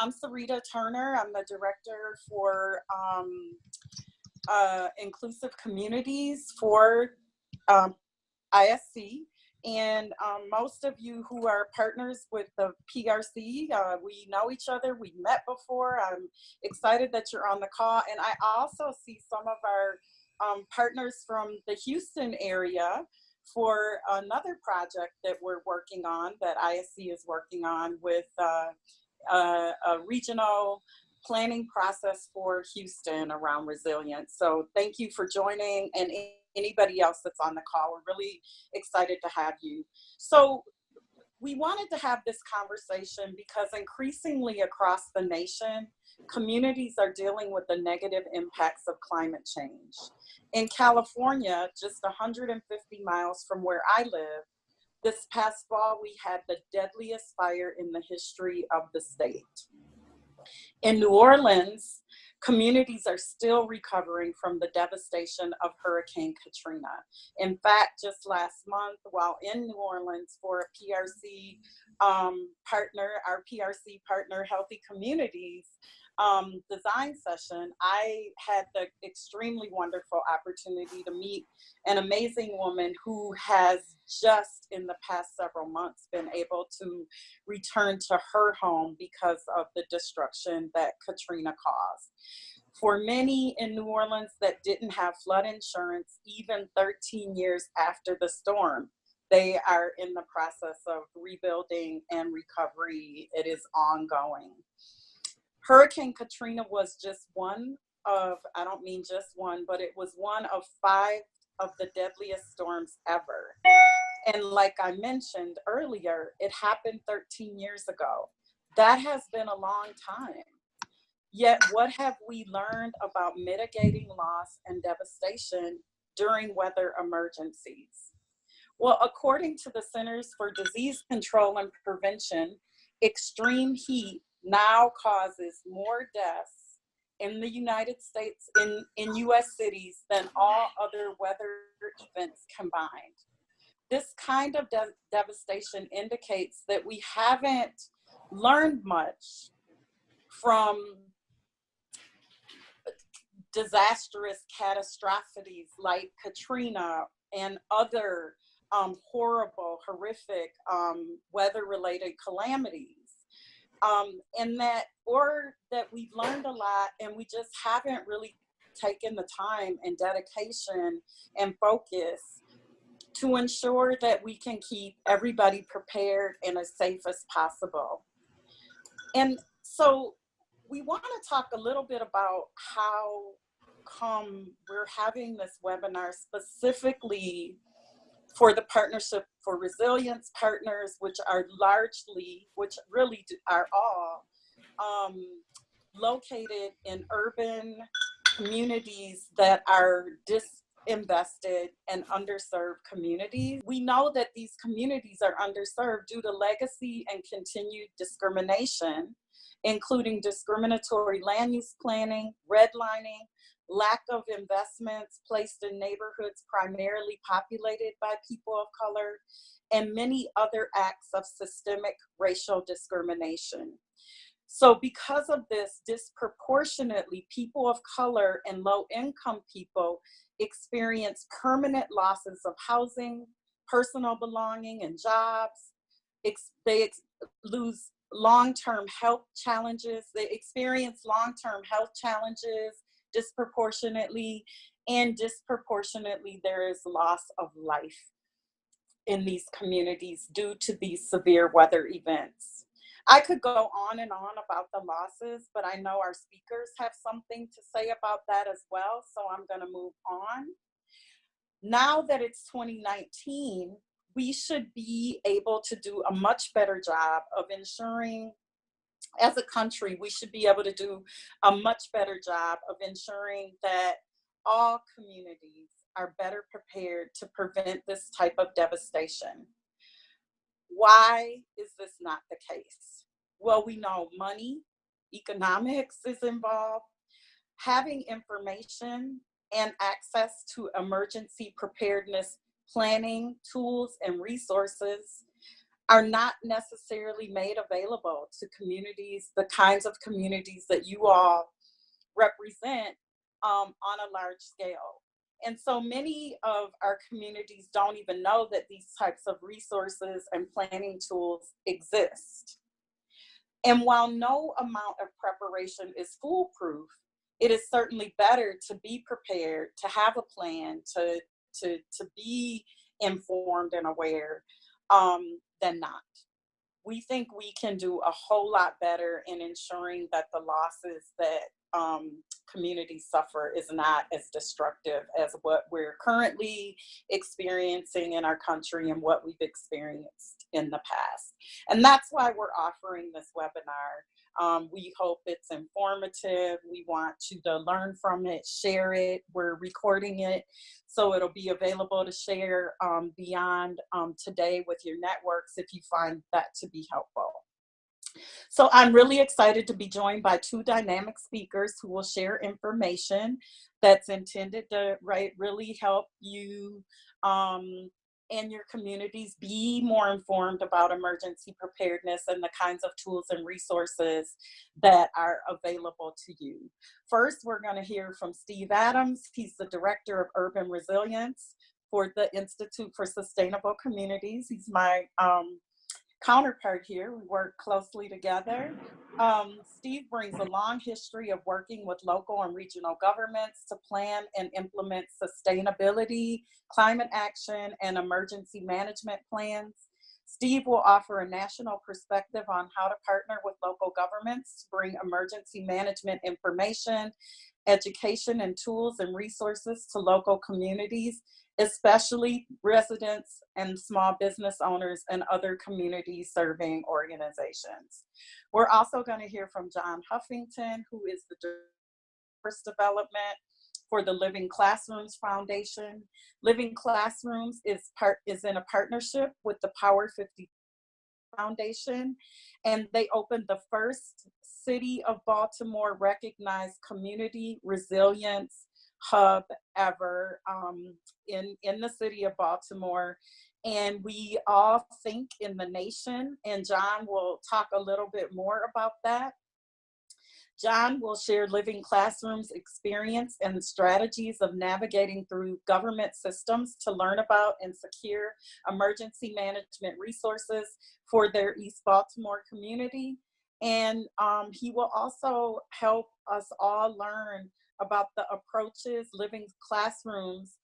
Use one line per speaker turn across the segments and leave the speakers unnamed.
I'm Sarita Turner. I'm the director for Inclusive Communities for ISC. And most of you who are partners with the PRC, we know each other, we've met before. I'm excited that you're on the call. And I also see some of our partners from the Houston area for another project that we're working on, that ISC is working on with a regional planning process for Houston around resilience. So thank you for joining, and anybody else that's on the call. We're really excited to have you. So we wanted to have this conversation because increasingly across the nation, communities are dealing with the negative impacts of climate change. In California, just 150 miles from where I live, this past fall, we had the deadliest fire in the history of the state. In New Orleans, communities are still recovering from the devastation of Hurricane Katrina. In fact, just last month, while in New Orleans for a PRC partner, our PRC partner, Healthy Communities design session, I had the extremely wonderful opportunity to meet an amazing woman who has just in the past several months been able to return to her home because of the destruction that Katrina caused. For many in New Orleans that didn't have flood insurance, even 13 years after the storm, they are in the process of rebuilding and recovery. It is ongoing. Hurricane Katrina was just one of, I don't mean just one, but it was one of 5 of the deadliest storms ever. And like I mentioned earlier, it happened 13 years ago. That has been a long time. Yet what have we learned about mitigating loss and devastation during weather emergencies? Well, according to the Centers for Disease Control and Prevention, extreme heat now causes more deaths in the United States, in US cities, than all other weather events combined. This kind of devastation indicates that we haven't learned much from disastrous catastrophes like Katrina and other horrible, horrific weather-related calamities. And that we've learned a lot and we just haven't really taken the time and dedication and focus to ensure that we can keep everybody prepared and as safe as possible. And so we want to talk a little bit about how come we're having this webinar specifically for the Partnership for Resilience partners, which really are all located in urban communities that are disinvested and underserved communities. We know that these communities are underserved due to legacy and continued discrimination, including discriminatory land use planning, redlining, lack of investments placed in neighborhoods primarily populated by people of color, and many other acts of systemic racial discrimination. So because of this, disproportionately, people of color and low-income people experience permanent losses of housing, personal belonging, and jobs. They lose long-term health challenges. They experience long-term health challenges disproportionately, and disproportionately there is loss of life in these communities due to these severe weather events. I could go on and on about the losses, but I know our speakers have something to say about that as well, so I'm going to move on. Now that it's 2019, we should be able to do a much better job of ensuring, as a country, we should be able to do a much better job of ensuring that all communities are better prepared to prevent this type of devastation. Why is this not the case? Well, we know money, economics is involved, having information and access to emergency preparedness planning, tools, and resources, are not necessarily made available to communities, the kinds of communities that you all represent on a large scale. And so many of our communities don't even know that these types of resources and planning tools exist. And while no amount of preparation is foolproof, it is certainly better to be prepared, to have a plan, to be informed and aware than not. We think we can do a whole lot better in ensuring that the losses that communities suffer is not as destructive as what we're currently experiencing in our country and what we've experienced in the past. And that's why we're offering this webinar. We hope it's informative. We want you to learn from it, share it. We're recording it, so it'll be available to share beyond today with your networks if you find that to be helpful. So I'm really excited to be joined by two dynamic speakers who will share information that's intended to really help you and your communities be more informed about emergency preparedness and the kinds of tools and resources that are available to you. First, we're going to hear from Steve Adams. He's the Director of Urban Resilience for the Institute for Sustainable Communities. He's my counterpart here. We work closely together. Steve brings a long history of working with local and regional governments to plan and implement sustainability, climate action, and emergency management plans. Steve will offer a national perspective on how to partner with local governments to bring emergency management information, education, and tools and resources to local communities, especially residents and small business owners and other community serving organizations. We're also going to hear from John Huffington, who is the Director of Development for the Living Classrooms Foundation. Living Classrooms is in a partnership with the Power 50 Foundation, and they opened the first City of Baltimore recognized community resilience hub ever in the city of Baltimore. And we all think in the nation, and John will talk a little bit more about that. John will share Living Classrooms experience and strategies of navigating through government systems to learn about and secure emergency management resources for their East Baltimore community. And he will also help us all learn about the approaches Living Classrooms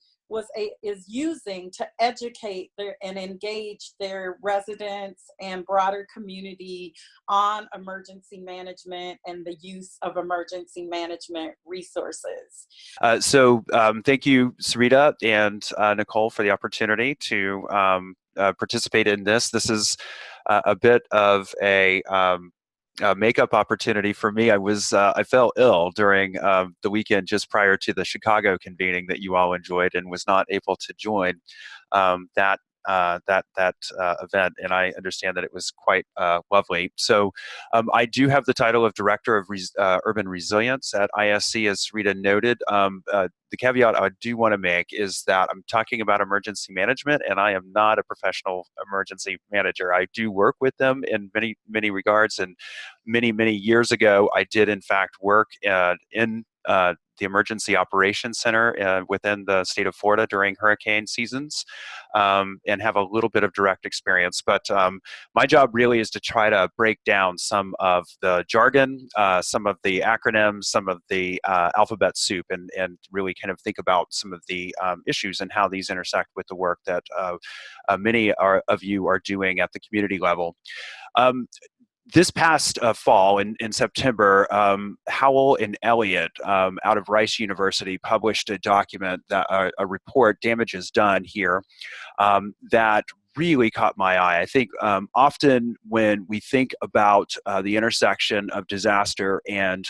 is using to educate and engage their residents and broader community on emergency management and the use of emergency management resources.
Thank you, Sarita and Nicole, for the opportunity to participate in this. This is a bit of a makeup opportunity for me. I fell ill during the weekend just prior to the Chicago convening that you all enjoyed, and was not able to join that event, and I understand that it was quite lovely. So I do have the title of Director of Urban Resilience at ISC, as Rita noted. The caveat I do want to make is that I'm talking about emergency management, and I am not a professional emergency manager. I do work with them in many regards, and many years ago, I did in fact work in the Emergency Operations Center within the state of Florida during hurricane seasons, and have a little bit of direct experience. But my job really is to try to break down some of the jargon, some of the acronyms, some of the alphabet soup, and really kind of think about some of the issues and how these intersect with the work that many of you are doing at the community level. This past fall in September, Howell and Elliott out of Rice University published a document, a report, Damages Done Here, that really caught my eye. I think often when we think about the intersection of disaster and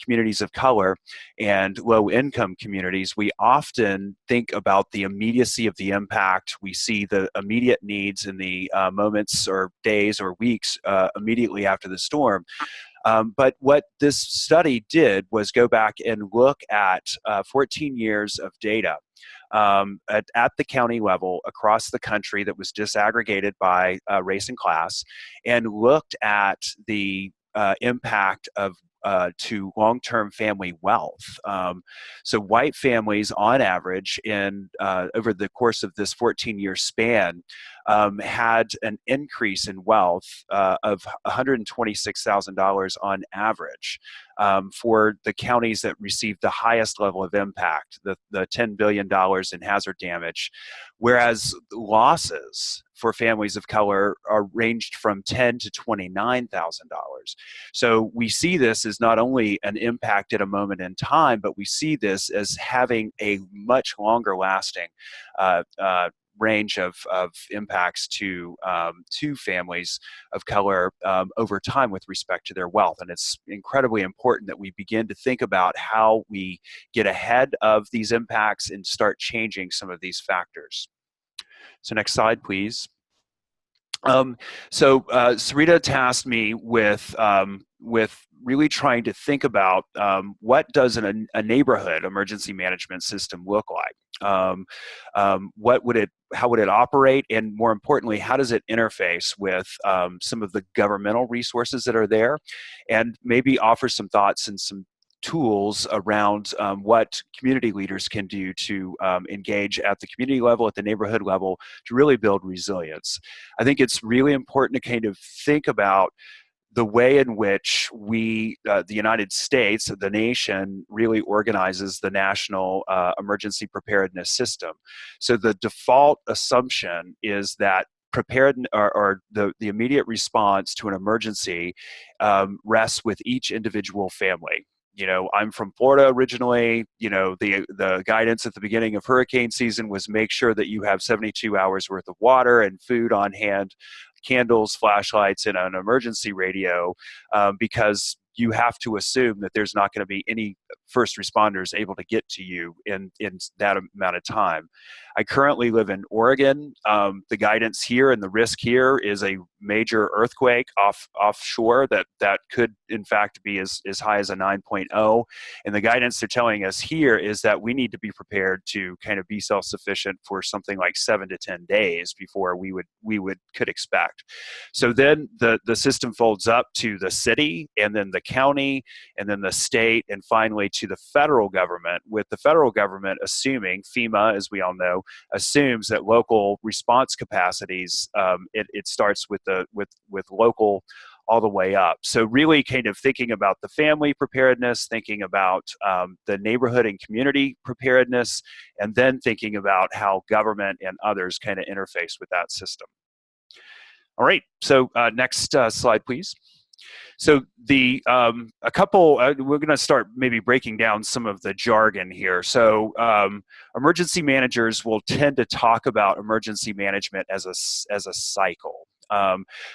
communities of color and low-income communities, we often think about the immediacy of the impact. We see the immediate needs in the moments or days or weeks immediately after the storm. But what this study did was go back and look at 14 years of data at the county level across the country that was disaggregated by race and class, and looked at the impact of to long-term family wealth. So white families, on average, in over the course of this 14-year span, had an increase in wealth of $126,000 on average for the counties that received the highest level of impact, the $10 billion in hazard damage, whereas losses for families of color are ranged from $10,000 to $29,000. So we see this as not only an impact at a moment in time, but we see this as having a much longer lasting range of impacts to families of color over time with respect to their wealth. And it's incredibly important that we begin to think about how we get ahead of these impacts and start changing some of these factors. So next slide, please. Sarita tasked me with really trying to think about what does a neighborhood emergency management system look like? How would it operate, and more importantly, how does it interface with some of the governmental resources that are there, and maybe offer some thoughts and some tools around what community leaders can do to engage at the community level, at the neighborhood level, to really build resilience. I think it's really important to kind of think about the way in which we, the United States, the nation, really organizes the national emergency preparedness system. So the default assumption is that prepared or the immediate response to an emergency rests with each individual family. You know, I'm from Florida originally. You know, the guidance at the beginning of hurricane season was make sure that you have 72 hours worth of water and food on hand, candles, flashlights, and an emergency radio, because you have to assume that there's not going to be any first responders able to get to you in that amount of time. I currently live in Oregon. The guidance here and the risk here is a major earthquake offshore that could in fact be as high as a 9.0. And the guidance they're telling us here is that we need to be prepared to kind of be self-sufficient for something like 7 to 10 days before we could expect. So then the system folds up to the city, and then the county, and then the state, and finally to the federal government, with the federal government assuming, FEMA, as we all know, assumes that local response capacities, it starts with local all the way up. So really kind of thinking about the family preparedness, thinking about the neighborhood and community preparedness, and then thinking about how government and others kind of interface with that system. All right, so next slide, please. So we're going to start maybe breaking down some of the jargon here. So emergency managers will tend to talk about emergency management as a cycle.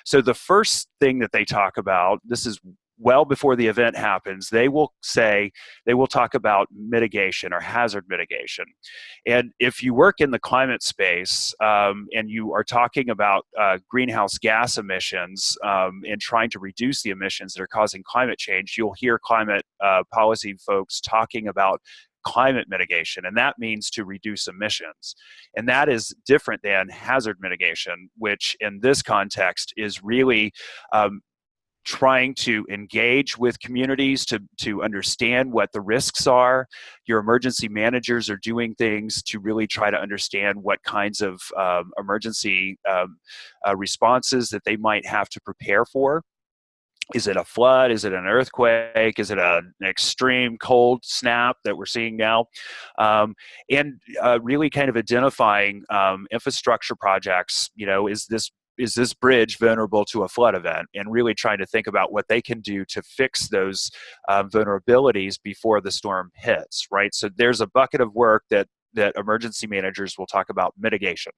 So the first thing that they talk about, this is well before the event happens, they will talk about mitigation or hazard mitigation. And if you work in the climate space and you are talking about greenhouse gas emissions and trying to reduce the emissions that are causing climate change, you'll hear climate policy folks talking about climate mitigation, and that means to reduce emissions. And that is different than hazard mitigation, which in this context is really trying to engage with communities to understand what the risks are. Your emergency managers are doing things to really try to understand what kinds of emergency responses that they might have to prepare for. Is it a flood? Is it an earthquake? Is it an extreme cold snap that we're seeing now? And really kind of identifying infrastructure projects. You know, is this bridge vulnerable to a flood event, and really trying to think about what they can do to fix those vulnerabilities before the storm hits, right? So there's a bucket of work that emergency managers will talk about mitigation.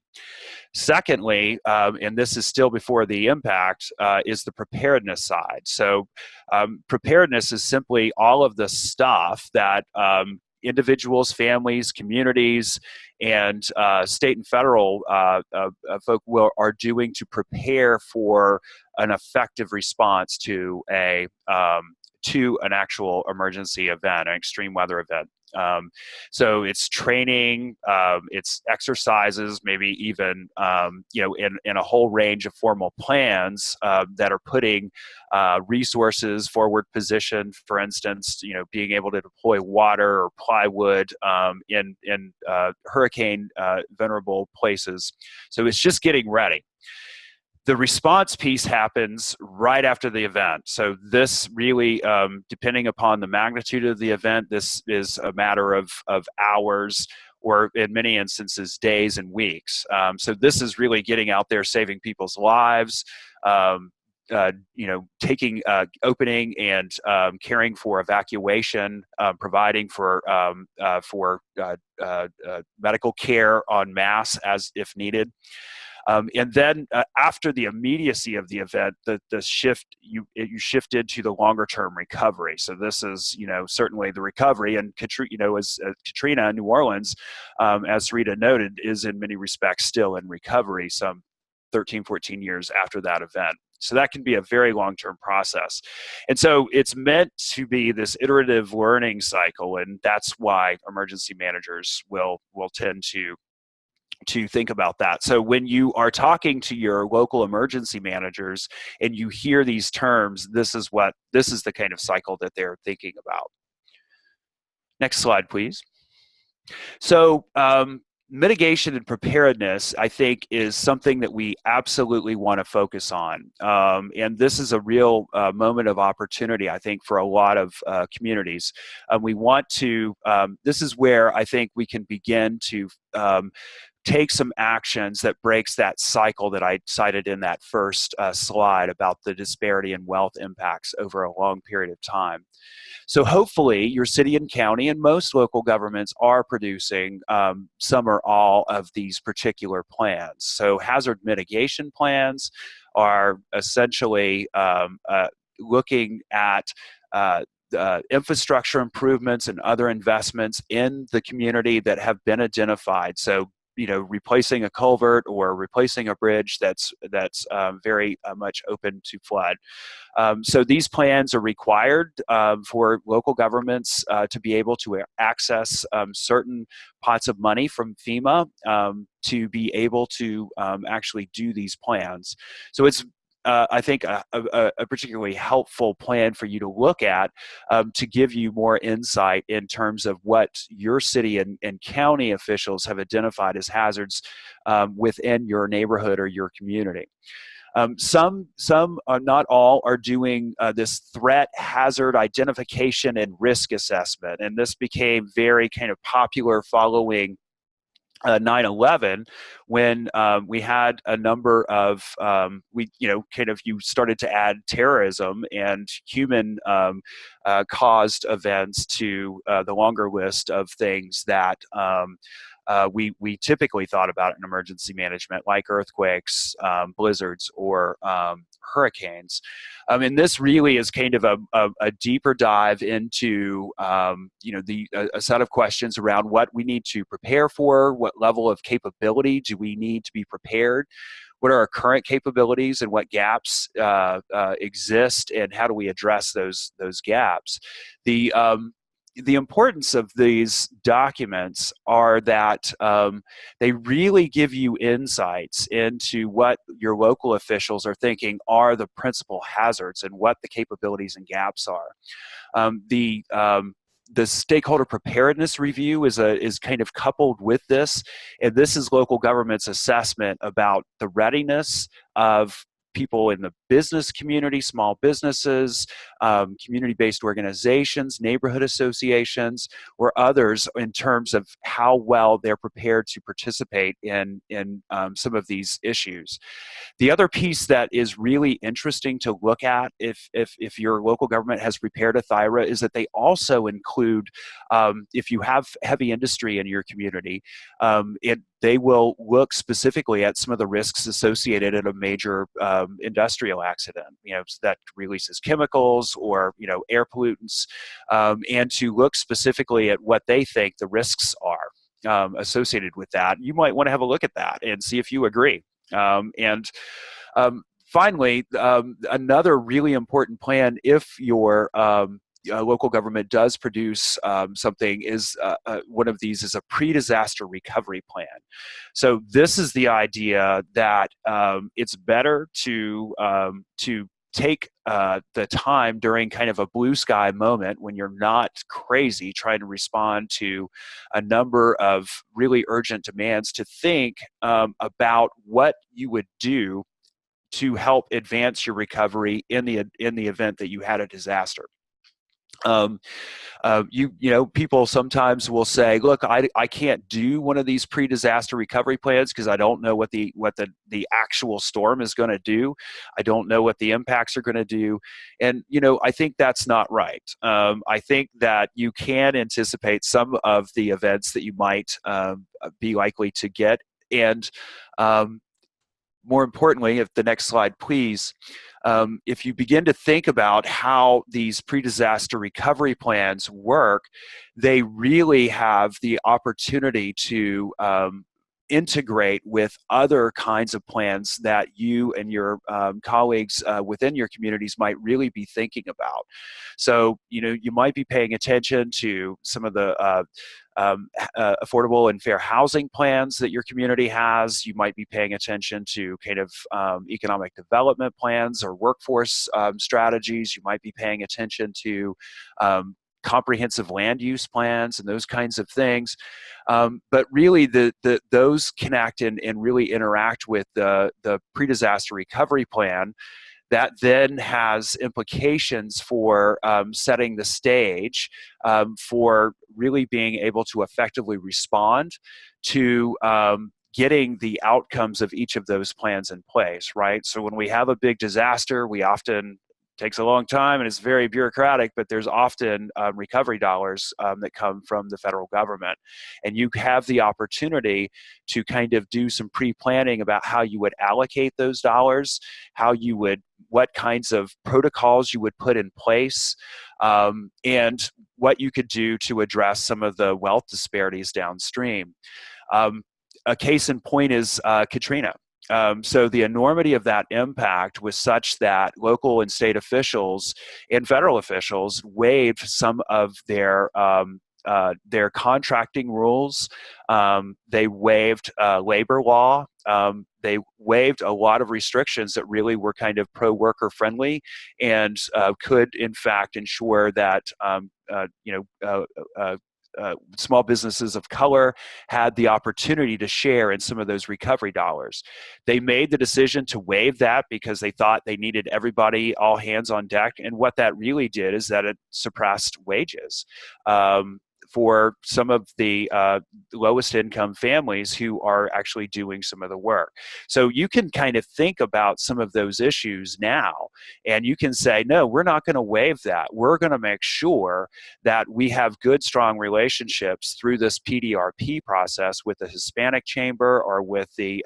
Secondly, and this is still before the impact, is the preparedness side. So preparedness is simply all of the stuff that individuals, families, communities, and state and federal folk are doing to prepare for an effective response to an actual emergency event, an extreme weather event. So it's training, it's exercises, maybe even in a whole range of formal plans that are putting resources forward positioned. For instance, being able to deploy water or plywood in hurricane vulnerable places. So it's just getting ready. The response piece happens right after the event. So this really, depending upon the magnitude of the event, this is a matter of hours, or in many instances, days and weeks. So this is really getting out there, saving people's lives, taking opening and caring for evacuation, providing for medical care en masse as if needed. And then after the immediacy of the event, you shift into the longer term recovery. So this is certainly the recovery, and Katrina in New Orleans, as Sarita noted, is in many respects still in recovery some 13, 14 years after that event. So that can be a very long-term process. And so it's meant to be this iterative learning cycle, and that's why emergency managers will tend to think about that. So when you are talking to your local emergency managers and you hear these terms, this is the kind of cycle that they're thinking about. Next slide, please. So mitigation and preparedness, I think, is something that we absolutely want to focus on. And this is a real moment of opportunity, I think, for a lot of communities. We want to, this is where I think we can begin to take some actions that breaks that cycle that I cited in that first slide about the disparity in wealth impacts over a long period of time. So hopefully your city and county and most local governments are producing some or all of these particular plans. So hazard mitigation plans are essentially looking at infrastructure improvements and other investments in the community that have been identified. So replacing a culvert or replacing a bridge that's very much open to flood. So these plans are required for local governments to be able to access certain pots of money from FEMA to be able to actually do these plans. So it's I think a particularly helpful plan for you to look at to give you more insight in terms of what your city and county officials have identified as hazards within your neighborhood or your community. Some, not all, are doing this threat hazard identification and risk assessment, and this became very kind of popular following 9/11, when we had a number of you started to add terrorism and human caused events to the longer list of things that we typically thought about in emergency management, like earthquakes, blizzards, or hurricanes. And this really is kind of a deeper dive into a set of questions around what we need to prepare for, what level of capability do we need to be prepared, what are our current capabilities and what gaps exist, and how do we address those gaps. The importance of these documents are that they really give you insights into what your local officials are thinking are the principal hazards and what the capabilities and gaps are. The stakeholder preparedness review is kind of coupled with this, and this is local government's assessment about the readiness of people in the business community, small businesses, community-based organizations, neighborhood associations, or others in terms of how well they're prepared to participate in some of these issues. The other piece that is really interesting to look at if your local government has prepared a THIRA is that they also include, if you have heavy industry in your community, they will look specifically at some of the risks associated in a major industrial accident, that releases chemicals or, air pollutants, and to look specifically at what they think the risks are associated with that. You might want to have a look at that and see if you agree. Finally, another really important plan, if your local government does produce something, is one of these is a pre-disaster recovery plan. So this is the idea that it's better to take the time during kind of a blue sky moment when you're not crazy trying to respond to a number of really urgent demands to think about what you would do to help advance your recovery in the event that you had a disaster. People sometimes will say, look, I can't do one of these pre-disaster recovery plans because I don't know what the actual storm is going to do. I don't know what the impacts are going to do. And, I think that's not right. I think that you can anticipate some of the events that you might be likely to get. And more importantly, if the next slide, please, if you begin to think about how these pre-disaster recovery plans work, they really have the opportunity to integrate with other kinds of plans that you and your colleagues within your communities might really be thinking about. So, you might be paying attention to some of the affordable and fair housing plans that your community has. You might be paying attention to kind of economic development plans or workforce strategies. You might be paying attention to comprehensive land use plans and those kinds of things. But really, those connect and really interact with the pre-disaster recovery plan that then has implications for setting the stage for really being able to effectively respond to getting the outcomes of each of those plans in place, right? So when we have a big disaster, we often takes a long time and it's very bureaucratic, but there's often recovery dollars that come from the federal government. And you have the opportunity to kind of do some pre-planning about how you would allocate those dollars, what kinds of protocols you would put in place, and what you could do to address some of the wealth disparities downstream. A case in point is Katrina. So the enormity of that impact was such that local and state officials and federal officials waived some of their contracting rules. They waived labor law. They waived a lot of restrictions that really were kind of pro-worker friendly and could, in fact, ensure that small businesses of color had the opportunity to share in some of those recovery dollars. They made the decision to waive that because they thought they needed everybody, all hands on deck. And what that really did is that it suppressed wages for some of the lowest income families who are actually doing some of the work. So you can kind of think about some of those issues now, and you can say, no, we're not going to waive that. We're going to make sure that we have good, strong relationships through this PDRP process with the Hispanic Chamber or with the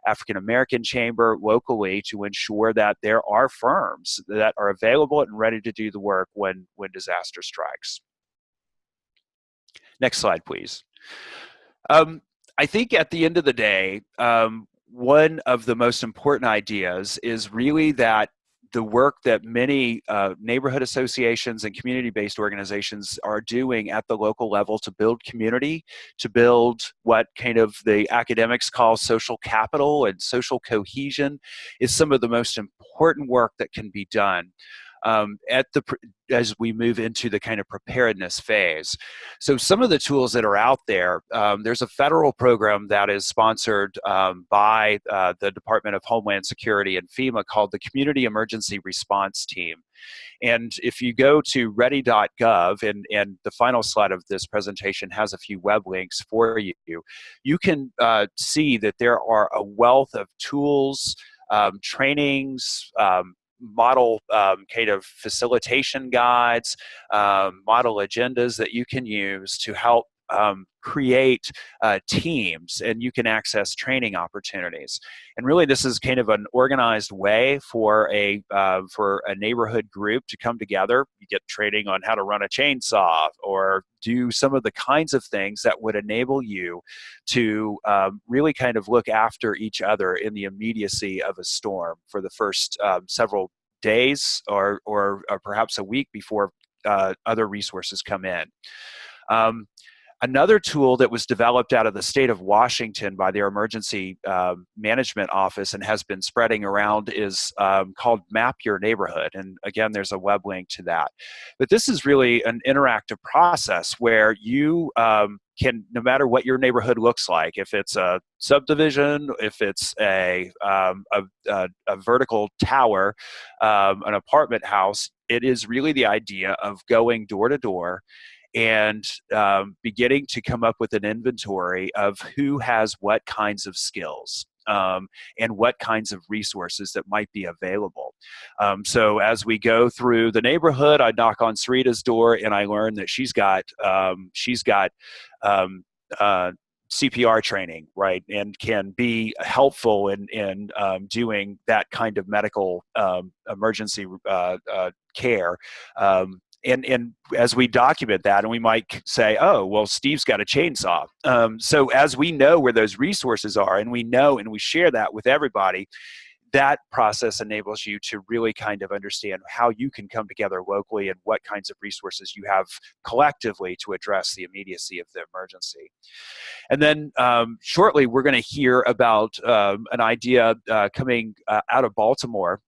African American Chamber locally to ensure that there are firms that are available and ready to do the work when disaster strikes. Next slide, please. I think at the end of the day, one of the most important ideas is really that the work that many neighborhood associations and community-based organizations are doing at the local level to build community, to build what kind of the academics call social capital and social cohesion, is some of the most important work that can be done as we move into the kind of preparedness phase. So some of the tools that are out there, there's a federal program that is sponsored by the Department of Homeland Security and FEMA called the Community Emergency Response Team. And if you go to ready.gov, and the final slide of this presentation has a few web links for you, you can see that there are a wealth of tools, trainings, model kind of facilitation guides, model agendas that you can use to help create teams, and you can access training opportunities. And really, this is kind of an organized way for a neighborhood group to come together. You get training on how to run a chainsaw or do some of the kinds of things that would enable you to really kind of look after each other in the immediacy of a storm for the first several days or perhaps a week before other resources come in. Another tool that was developed out of the state of Washington by their emergency management office and has been spreading around is called Map Your Neighborhood. And again, there's a web link to that. But this is really an interactive process where you can, no matter what your neighborhood looks like, if it's a subdivision, if it's a vertical tower, an apartment house, it is really the idea of going door to door and beginning to come up with an inventory of who has what kinds of skills and what kinds of resources that might be available. So as we go through the neighborhood, I knock on Sarita's door and I learn that she's got CPR training, right, and can be helpful in doing that kind of medical emergency care. And as we document that, and we might say, oh, well, Steve's got a chainsaw. So as we know where those resources are, and we know and we share that with everybody, that process enables you to really kind of understand how you can come together locally and what kinds of resources you have collectively to address the immediacy of the emergency. And then shortly, we're going to hear about an idea coming out of Baltimore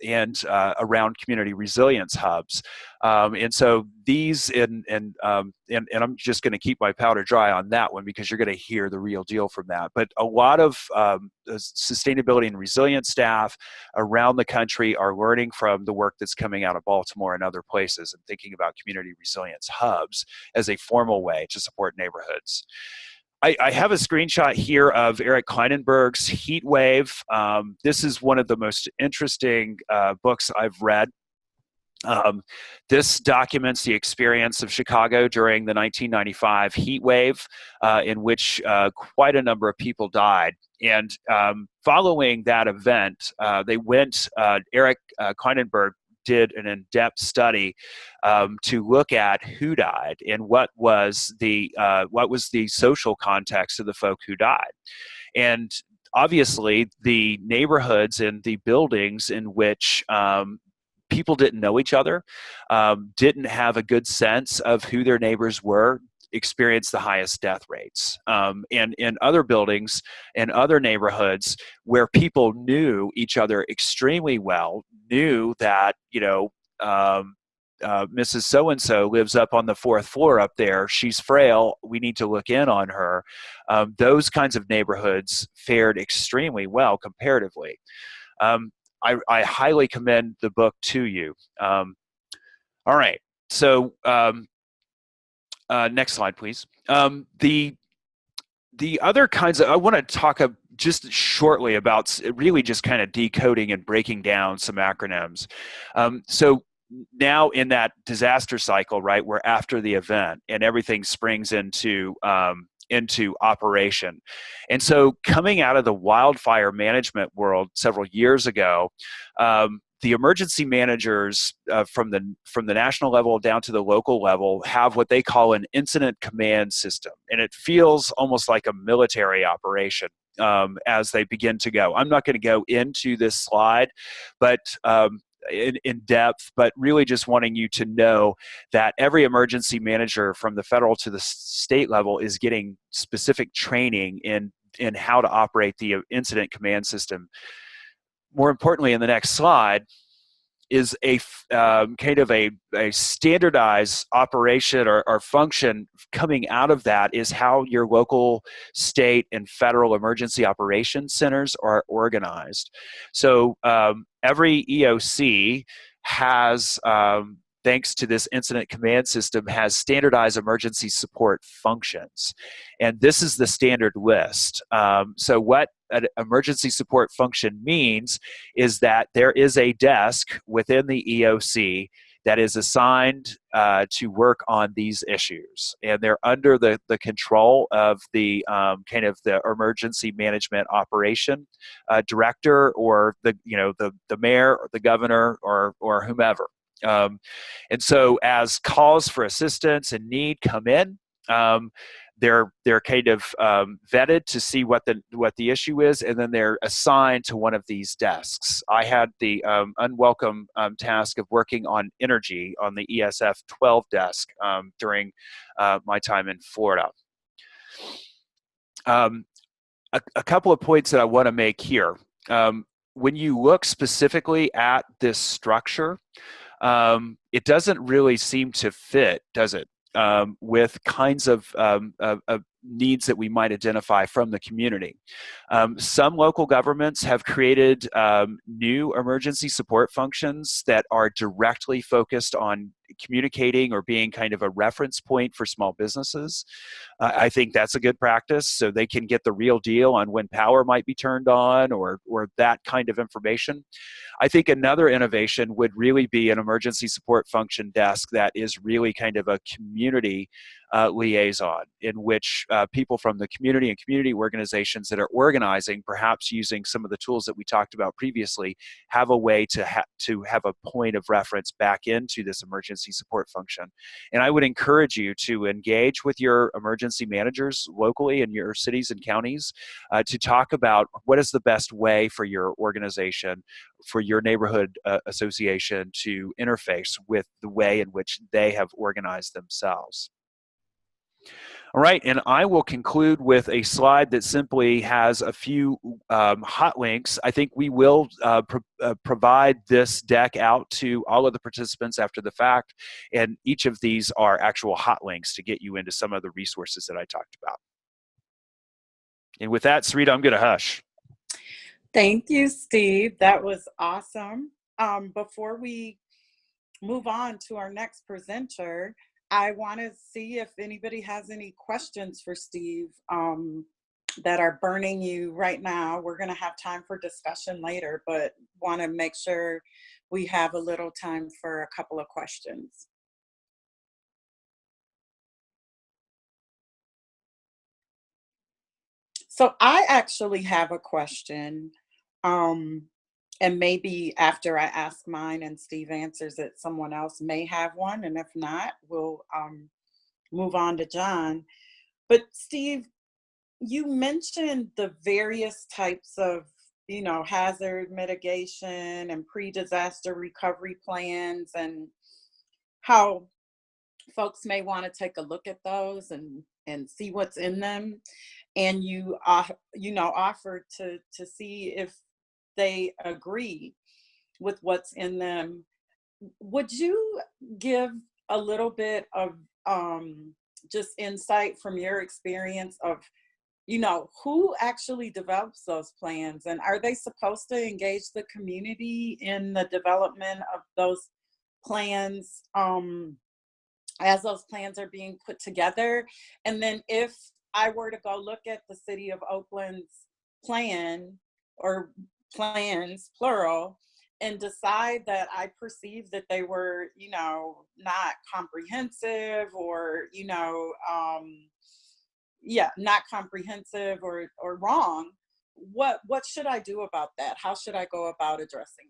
and around community resilience hubs. And so these, and I'm just going to keep my powder dry on that one because you're going to hear the real deal from that. But a lot of sustainability and resilience staff around the country are learning from the work that's coming out of Baltimore and other places and thinking about community resilience hubs as a formal way to support neighborhoods. I have a screenshot here of Eric Kleinenberg's Heat Wave. This is one of the most interesting books I've read. This documents the experience of Chicago during the 1995 heat wave, in which quite a number of people died. And following that event, Eric Kleinenberg did an in-depth study to look at who died and what was the social context of the folk who died. And obviously, the neighborhoods and the buildings in which people didn't know each other, didn't have a good sense of who their neighbors were, experienced the highest death rates. And in other buildings and other neighborhoods where people knew each other extremely well, knew that, Mrs. So-and-so lives up on the 4th floor up there. She's frail. We need to look in on her. Those kinds of neighborhoods fared extremely well comparatively. I highly commend the book to you. All right. So next slide, please. The other kinds of, I want to talk just shortly about really just kind of decoding and breaking down some acronyms. So now in that disaster cycle, right, we're after the event and everything springs into operation. And so coming out of the wildfire management world several years ago, the emergency managers from the national level down to the local level have what they call an incident command system. And it feels almost like a military operation as they begin to go. I'm not going to go into this slide, but in depth, but really just wanting you to know that every emergency manager from the federal to the state level is getting specific training in how to operate the incident command system. More importantly, in the next slide is a kind of a standardized operation or function coming out of that is how your local, state, and federal emergency operations centers are organized. So every EOC has, thanks to this incident command system, has standardized emergency support functions. And this is the standard list. So what an emergency support function means is that there is a desk within the EOC that is assigned to work on these issues, and they're under the control of the kind of the emergency management operation director, or the mayor or the governor or whomever. And so as calls for assistance and need come in, they're kind of vetted to see what the issue is, and then they're assigned to one of these desks. I had the unwelcome task of working on energy on the ESF 12 desk during my time in Florida. A couple of points that I want to make here. When you look specifically at this structure, it doesn't really seem to fit, does it, with kinds of needs that we might identify from the community. Some local governments have created new emergency support functions that are directly focused on communicating or being kind of a reference point for small businesses. I think that's a good practice, so they can get the real deal on when power might be turned on, or that kind of information. I think another innovation would really be an emergency support function desk that is really kind of a community liaison, in which people from the community and community organizations that are organizing, perhaps using some of the tools that we talked about previously, have a way to have a point of reference back into this emergency support function. And I would encourage you to engage with your emergency managers locally in your cities and counties to talk about what is the best way for your organization, for your neighborhood association, to interface with the way in which they have organized themselves. All right, and I will conclude with a slide that simply has a few hot links. I think we will provide this deck out to all of the participants after the fact, and each of these are actual hot links to get you into some of the resources that I talked about. And with that, Sarita, I'm going to hush.
Thank you, Steve. That was awesome. Before we move on to our next presenter, I want to see if anybody has any questions for Steve that are burning you right now. We're going to have time for discussion later, but want to make sure we have a little time for a couple of questions. So I actually have a question. And maybe after I ask mine and Steve answers it, someone else may have one. And if not, we'll move on to John. But Steve, you mentioned the various types of, hazard mitigation and pre-disaster recovery plans, and how folks may want to take a look at those and see what's in them. And you offered to see if they agree with what's in them. Would you give a little bit of just insight from your experience of, who actually develops those plans, and are they supposed to engage the community in the development of those plans as those plans are being put together? And then if I were to go look at the City of Oakland's plan, or plans, plural, and decide that I perceive that they were, not comprehensive, or, not comprehensive or wrong, what should I do about that? How should I go about addressing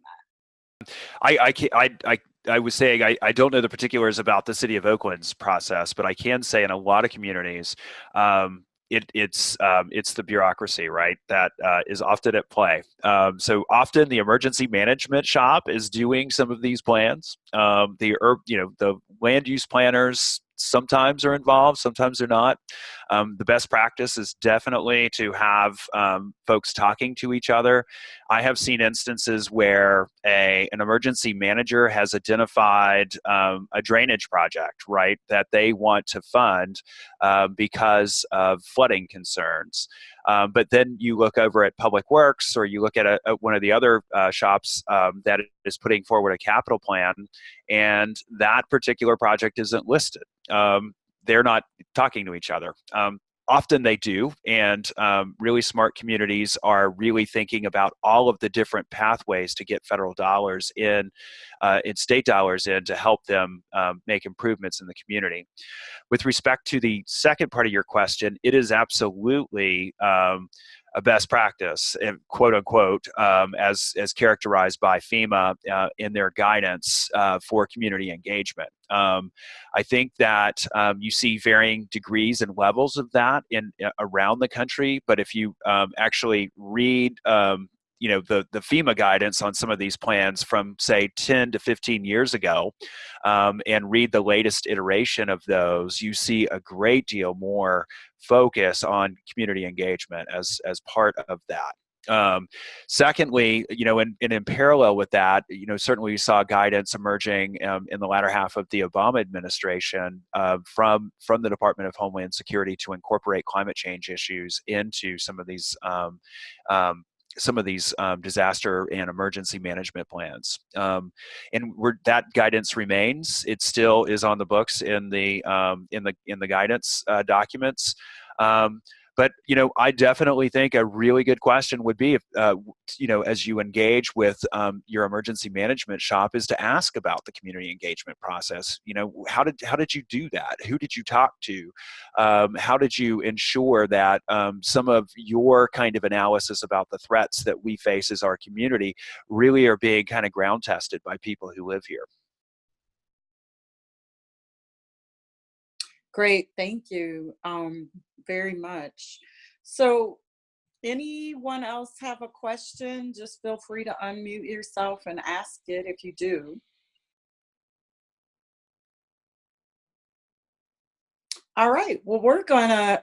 that?
I was saying I don't know the particulars about the City of Oakland's process, but I can say in a lot of communities, it's the bureaucracy, right, that is often at play. So often the emergency management shop is doing some of these plans. The land use planners sometimes are involved, sometimes they're not. The best practice is definitely to have folks talking to each other. I have seen instances where an emergency manager has identified a drainage project, right, that they want to fund because of flooding concerns. But then you look over at Public Works, or you look at one of the other shops that is putting forward a capital plan, and that particular project isn't listed. They're not talking to each other. often they do, and really smart communities are really thinking about all of the different pathways to get federal dollars in state dollars in to help them make improvements in the community. With respect to the second part of your question, it is absolutely a best practice, quote unquote, as characterized by FEMA in their guidance for community engagement. I think that you see varying degrees and levels of that around the country, but if you actually read the FEMA guidance on some of these plans from, say, 10 to 15 years ago, and read the latest iteration of those, you see a great deal more focus on community engagement as part of that. Secondly, in parallel with that, certainly we saw guidance emerging in the latter half of the Obama administration from the Department of Homeland Security to incorporate climate change issues into some of these disaster and emergency management plans, and that guidance remains. It still is on the books in the guidance documents. But I definitely think a really good question would be, if as you engage with your emergency management shop, is to ask about the community engagement process. How did you do that? Who did you talk to? How did you ensure that some of your kind of analysis about the threats that we face as our community really are being kind of ground tested by people who live here?
Great, thank you very much. So anyone else have a question? Just feel free to unmute yourself and ask it if you do. All right, well, we're gonna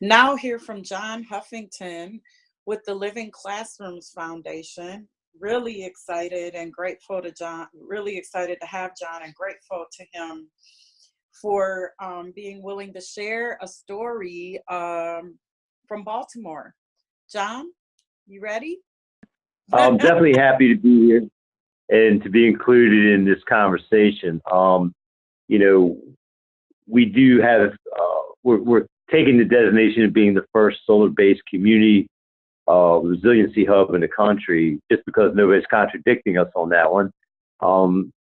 now hear from John Huffington with the Living Classrooms Foundation. Really excited and grateful to John, really excited to have John and grateful to him for being willing to share a story from Baltimore. John, you ready?
I'm definitely happy to be here and to be included in this conversation. We do have, we're taking the designation of being the first solar-based community resiliency hub in the country, just because nobody's contradicting us on that one.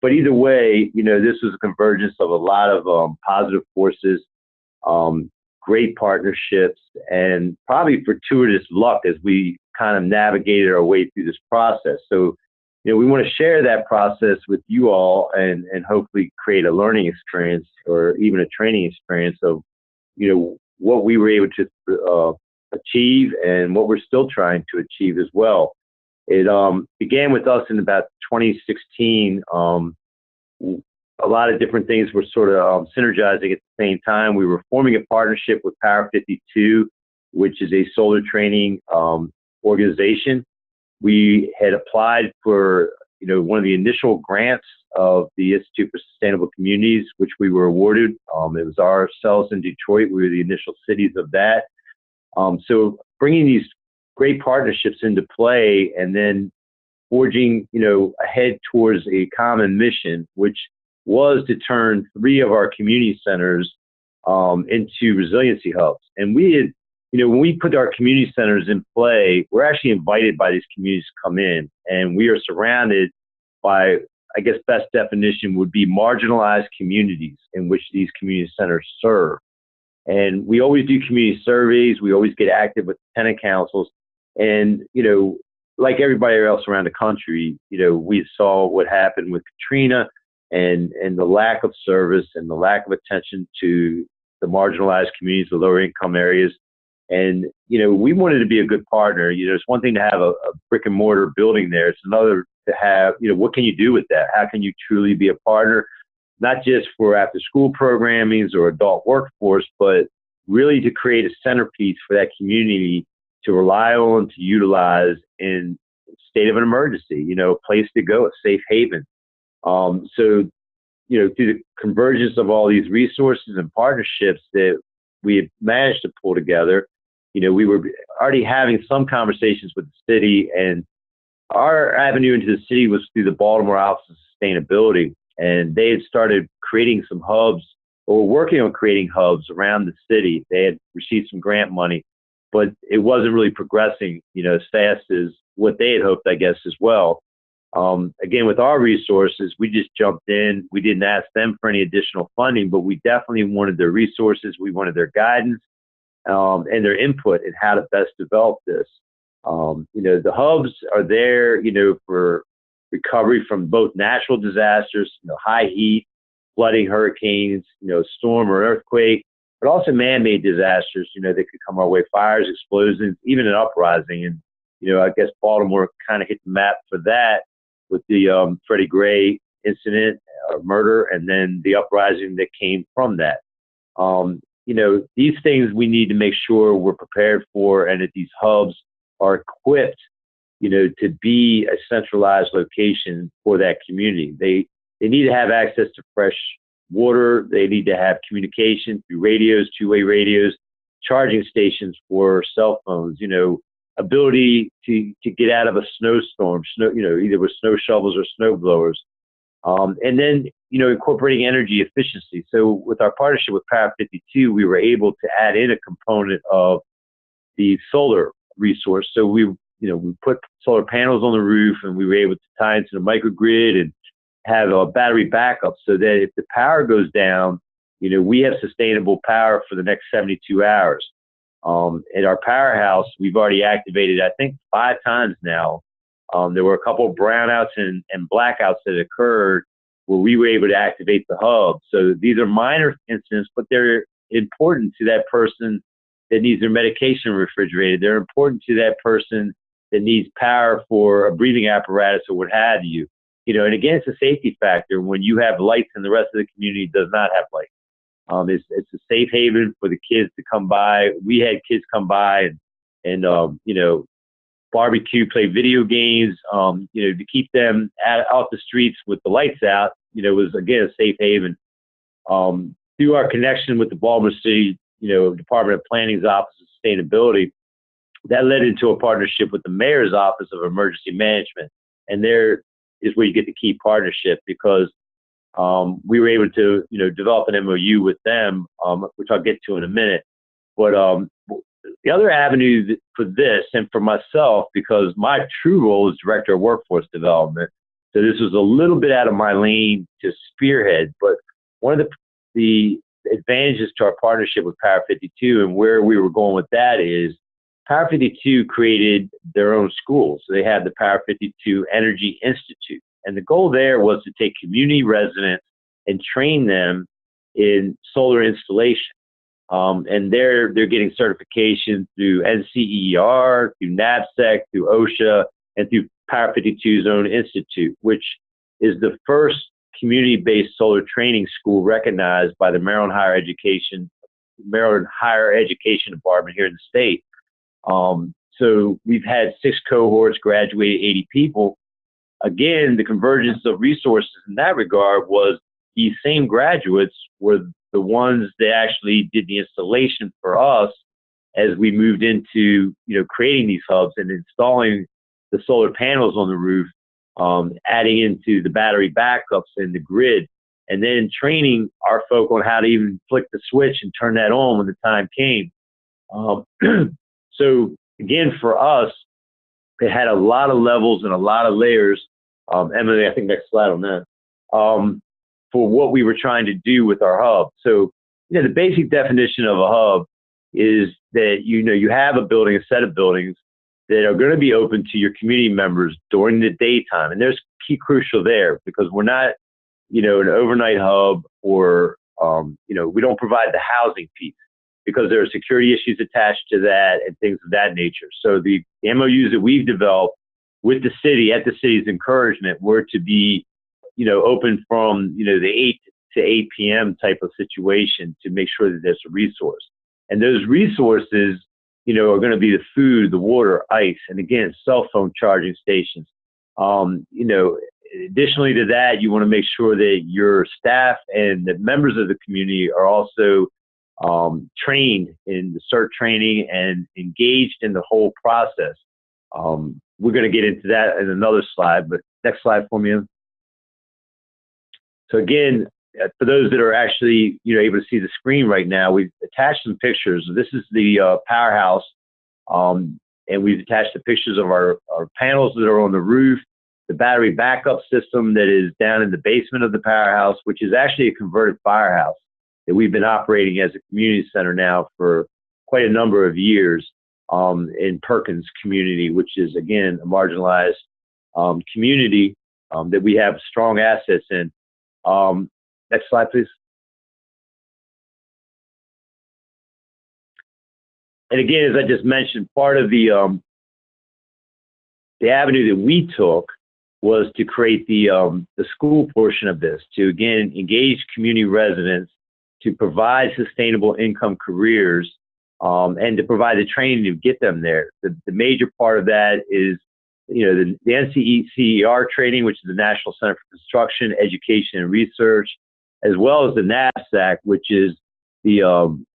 But either way, this was a convergence of a lot of positive forces, great partnerships, and probably fortuitous luck as we kind of navigated our way through this process. So, we want to share that process with you all and hopefully create a learning experience or even a training experience of, what we were able to achieve and what we're still trying to achieve as well. It began with us in about 2016. A lot of different things were sort of synergizing at the same time. We were forming a partnership with Power 52, which is a solar training organization. We had applied for, one of the initial grants of the Institute for Sustainable Communities, which we were awarded. It was ourselves in Detroit. We were the initial cities of that. So bringing these great partnerships into play and then forging, ahead towards a common mission, which was to turn 3 of our community centers into resiliency hubs. And we had, when we put our community centers in play, we're actually invited by these communities to come in, and we are surrounded by, I guess, best definition would be marginalized communities in which these community centers serve. And we always do community surveys. We always get active with tenant councils. And, like everybody else around the country, we saw what happened with Katrina and the lack of service and the lack of attention to the marginalized communities, the lower income areas. And, we wanted to be a good partner. It's one thing to have a brick and mortar building there. It's another to have, what can you do with that? How can you truly be a partner, not just for after school programmings or adult workforce, but really to create a centerpiece for that community to rely on, to utilize in state of an emergency, a place to go, a safe haven. So, through the convergence of all these resources and partnerships that we had managed to pull together, we were already having some conversations with the city, and our avenue into the city was through the Baltimore Office of Sustainability. And they had started creating some hubs or working on creating hubs around the city. They had received some grant money, but it wasn't really progressing, as fast as what they had hoped, I guess, as well. Again, with our resources, we just jumped in. We didn't ask them for any additional funding, but we definitely wanted their resources. We wanted their guidance and their input in how to best develop this. The hubs are there, for recovery from both natural disasters, high heat, flooding, hurricanes, storm or earthquake, but also man-made disasters, that could come our way, fires, explosions, even an uprising. And, I guess Baltimore kind of hit the map for that with the Freddie Gray incident, murder, and then the uprising that came from that. These things we need to make sure we're prepared for, and that these hubs are equipped, to be a centralized location for that community. They need to have access to fresh water. They need to have communication through radios, two-way radios, charging stations for cell phones, ability to get out of a snowstorm, either with snow shovels or snow blowers. And then, incorporating energy efficiency. So with our partnership with Power 52, we were able to add in a component of the solar resource. So we put solar panels on the roof, and we were able to tie into the microgrid and have a battery backup so that if the power goes down, we have sustainable power for the next 72 hours. At our powerhouse, we've already activated, I think, 5 times now. There were a couple of brownouts and blackouts that occurred where we were able to activate the hub. So these are minor incidents, but they're important to that person that needs their medication refrigerated. They're important to that person that needs power for a breathing apparatus or what have you. And again, it's a safety factor when you have lights and the rest of the community does not have lights. It's a safe haven for the kids to come by. We had kids come by and barbecue, play video games, to keep them off the streets with the lights out, was, again, a safe haven. Through our connection with the Baltimore City, Department of Planning's Office of Sustainability, that led into a partnership with the Mayor's Office of Emergency Management. And there is where you get the key partnership, because we were able to, develop an MOU with them, which I'll get to in a minute. But the other avenue for this and for myself, because my true role is Director of Workforce Development, so this was a little bit out of my lane to spearhead, but one of the advantages to our partnership with Power 52 and where we were going with that is Power 52 created their own school. So they had the Power 52 Energy Institute. And the goal there was to take community residents and train them in solar installation. And they're getting certification through NCER, through NAVSEC, through OSHA, and through Power 52's own institute, which is the first community-based solar training school recognized by the Maryland Higher Education Department here in the state. So we've had 6 cohorts, graduated 80 people. Again, the convergence of resources in that regard was these same graduates were the ones that actually did the installation for us as we moved into, creating these hubs and installing the solar panels on the roof, adding into the battery backups and the grid, and then training our folk on how to even flick the switch and turn that on when the time came. So again, for us, it had a lot of levels and a lot of layers. Emily, I think next slide on that. For what we were trying to do with our hub. So, the basic definition of a hub is that, you have a building, a set of buildings that are going to be open to your community members during the daytime. And there's key crucial there, because we're not, an overnight hub, or, we don't provide the housing piece, because there are security issues attached to that and things of that nature. So the MOUs that we've developed with the city, at the city's encouragement, were to be, open from, the 8 to 8 p.m. type of situation to make sure that there's a resource. And those resources, are going to be the food, the water, ice, and again, cell phone charging stations. Additionally to that, you want to make sure that your staff and the members of the community are also trained in the CERT training and engaged in the whole process. We're going to get into that in another slide, but next slide for me. So again, for those that are actually, able to see the screen right now, we've attached some pictures. This is the powerhouse, and we've attached the pictures of our panels that are on the roof, the battery backup system that is down in the basement of the powerhouse, which is actually a converted firehouse that we've been operating as a community center now for quite a number of years in Perkins community, which is, again, a marginalized community that we have strong assets in. Next slide, please. And again, as I just mentioned, part of the avenue that we took was to create the school portion of this, to again engage community residents, to provide sustainable income careers, and to provide the training to get them there. The major part of that is, the NCER training, which is the National Center for Construction, Education, and Research, as well as the NASAC, which is the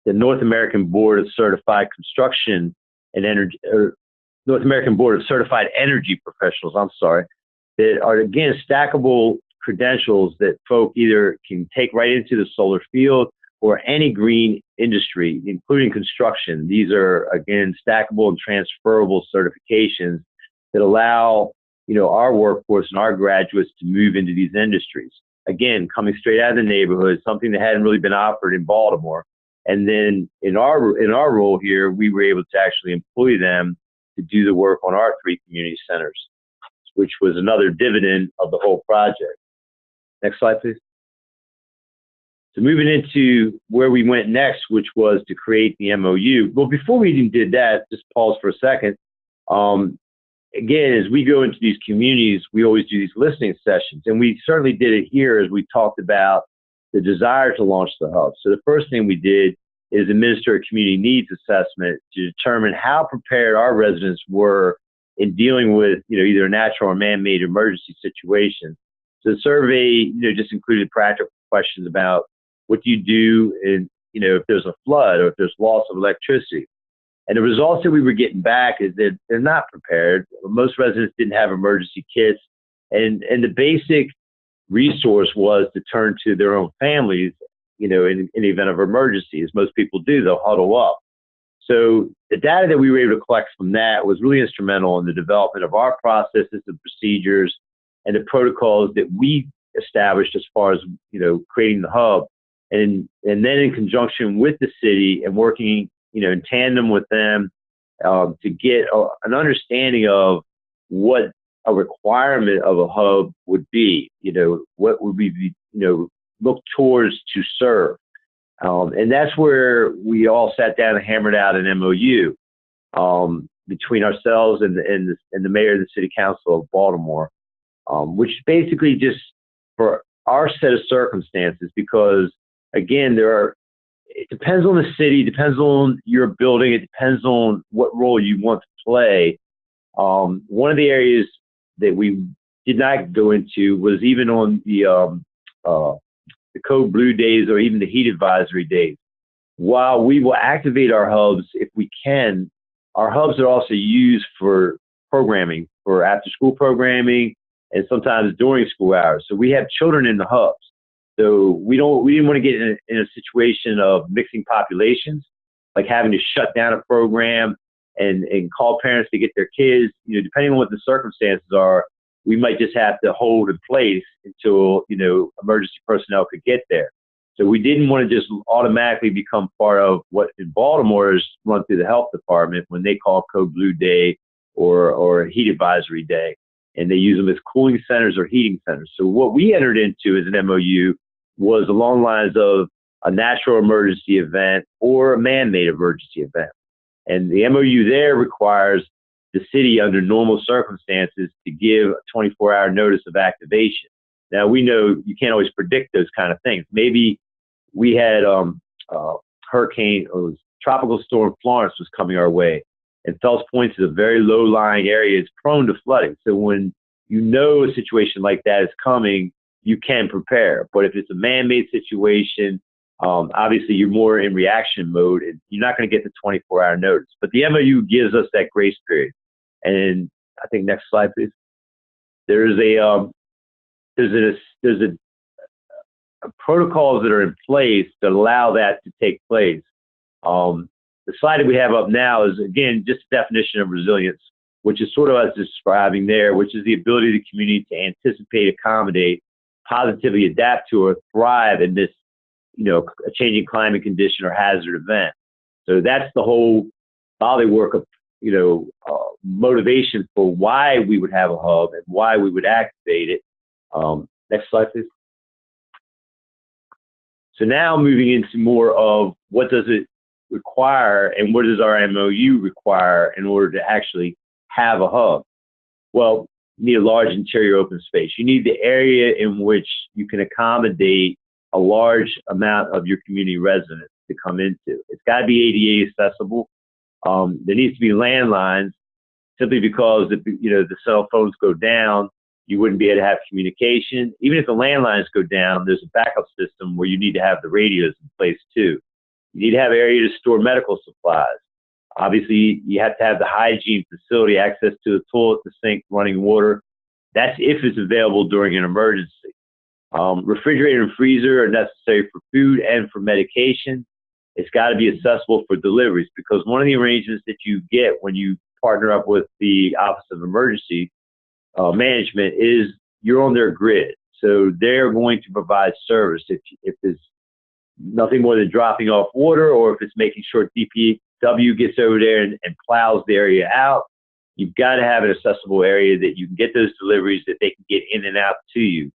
North American Board of Certified Construction and Energy, or North American Board of Certified Energy Professionals, that are, again, stackable credentials that folk either can take right into the solar field or any green industry, including construction. These are, again, stackable and transferable certifications that allow, our workforce and our graduates to move into these industries. Again, coming straight out of the neighborhood, something that hadn't really been offered in Baltimore. And then in our role here, we were able to actually employ them to do the work on our 3 community centers, which was another dividend of the whole project. Next slide, please. So moving into where we went next, which was to create the MOU. Well, before we even did that, just pause for a second. Again, as we go into these communities, we always do these listening sessions, and we certainly did it here as we talked about the desire to launch the hub. So the first thing we did is administer a community needs assessment to determine how prepared our residents were in dealing with, either a natural or man-made emergency situation. So the survey, just included practical questions about what do you do in, if there's a flood or if there's loss of electricity. And the results that we were getting back is that they're not prepared. Most residents didn't have emergency kits, and the basic resource was to turn to their own families, in the event of emergency, as most people do. They'll huddle up. So the data that we were able to collect from that was really instrumental in the development of our processes and procedures and the protocols that we established as far as, creating the hub. And then in conjunction with the city and working, in tandem with them to get an understanding of what a requirement of a hub would be, what would we, look towards to serve. And that's where we all sat down and hammered out an MOU between ourselves and the mayor and the city council of Baltimore, which basically just for our set of circumstances, because again, it depends on the city, depends on your building, it depends on what role you want to play. One of the areas that we did not go into was even on the code blue days or even the heat advisory days. While we will activate our hubs if we can, our hubs are also used for programming, for after school programming, and sometimes during school hours. So we have children in the hubs. So we didn't want to get in a situation of mixing populations, like having to shut down a program and call parents to get their kids. Depending on what the circumstances are, we might just have to hold in place until, emergency personnel could get there. So we didn't want to just automatically become part of what in Baltimore is run through the health department when they call code blue day or heat advisory day, and they use them as cooling centers or heating centers. So what we entered into as an MOU was along the lines of a natural emergency event or a man-made emergency event. And the MOU there requires the city under normal circumstances to give a 24-hour notice of activation. Now, we know you can't always predict those kind of things. Maybe we had hurricane or tropical storm Florence was coming our way, and Fells Point is a very low-lying area. It's prone to flooding. So when a situation like that is coming, you can prepare. But if it's a man-made situation, obviously you're more in reaction mode, and you're not going to get the 24-hour notice. But the MOU gives us that grace period. And I think next slide, please. There's a protocols that are in place to allow that to take place. The slide that we have up now is, again, just a definition of resilience, which is sort of as describing there, which is the ability of the community to anticipate, accommodate, positively adapt to, or thrive in this, a changing climate condition or hazard event. So that's the whole body work of, motivation for why we would have a hub and why we would activate it. Next slide, please. So now moving into more of what does it require and what does our MOU require in order to actually have a hub? Well, you need a large interior open space. You need the area in which you can accommodate a large amount of your community residents to come into. It's got to be ADA accessible. There needs to be landlines, simply because if the cell phones go down, you wouldn't be able to have communication. Even if the landlines go down, there's a backup system where you need to have the radios in place too. You need to have area to store medical supplies. Obviously, you have to have the hygiene facility, access to the toilet, the sink, running water. That's if it's available during an emergency. Refrigerator and freezer are necessary for food and for medication. It's got to be accessible for deliveries, because one of the arrangements that you get when you partner up with the Office of Emergency Management is you're on their grid. So they're going to provide service if there's nothing more than dropping off water, or if it's making sure DPW gets over there and plows the area out. You've got to have an accessible area that you can get those deliveries, that they can get in and out to you.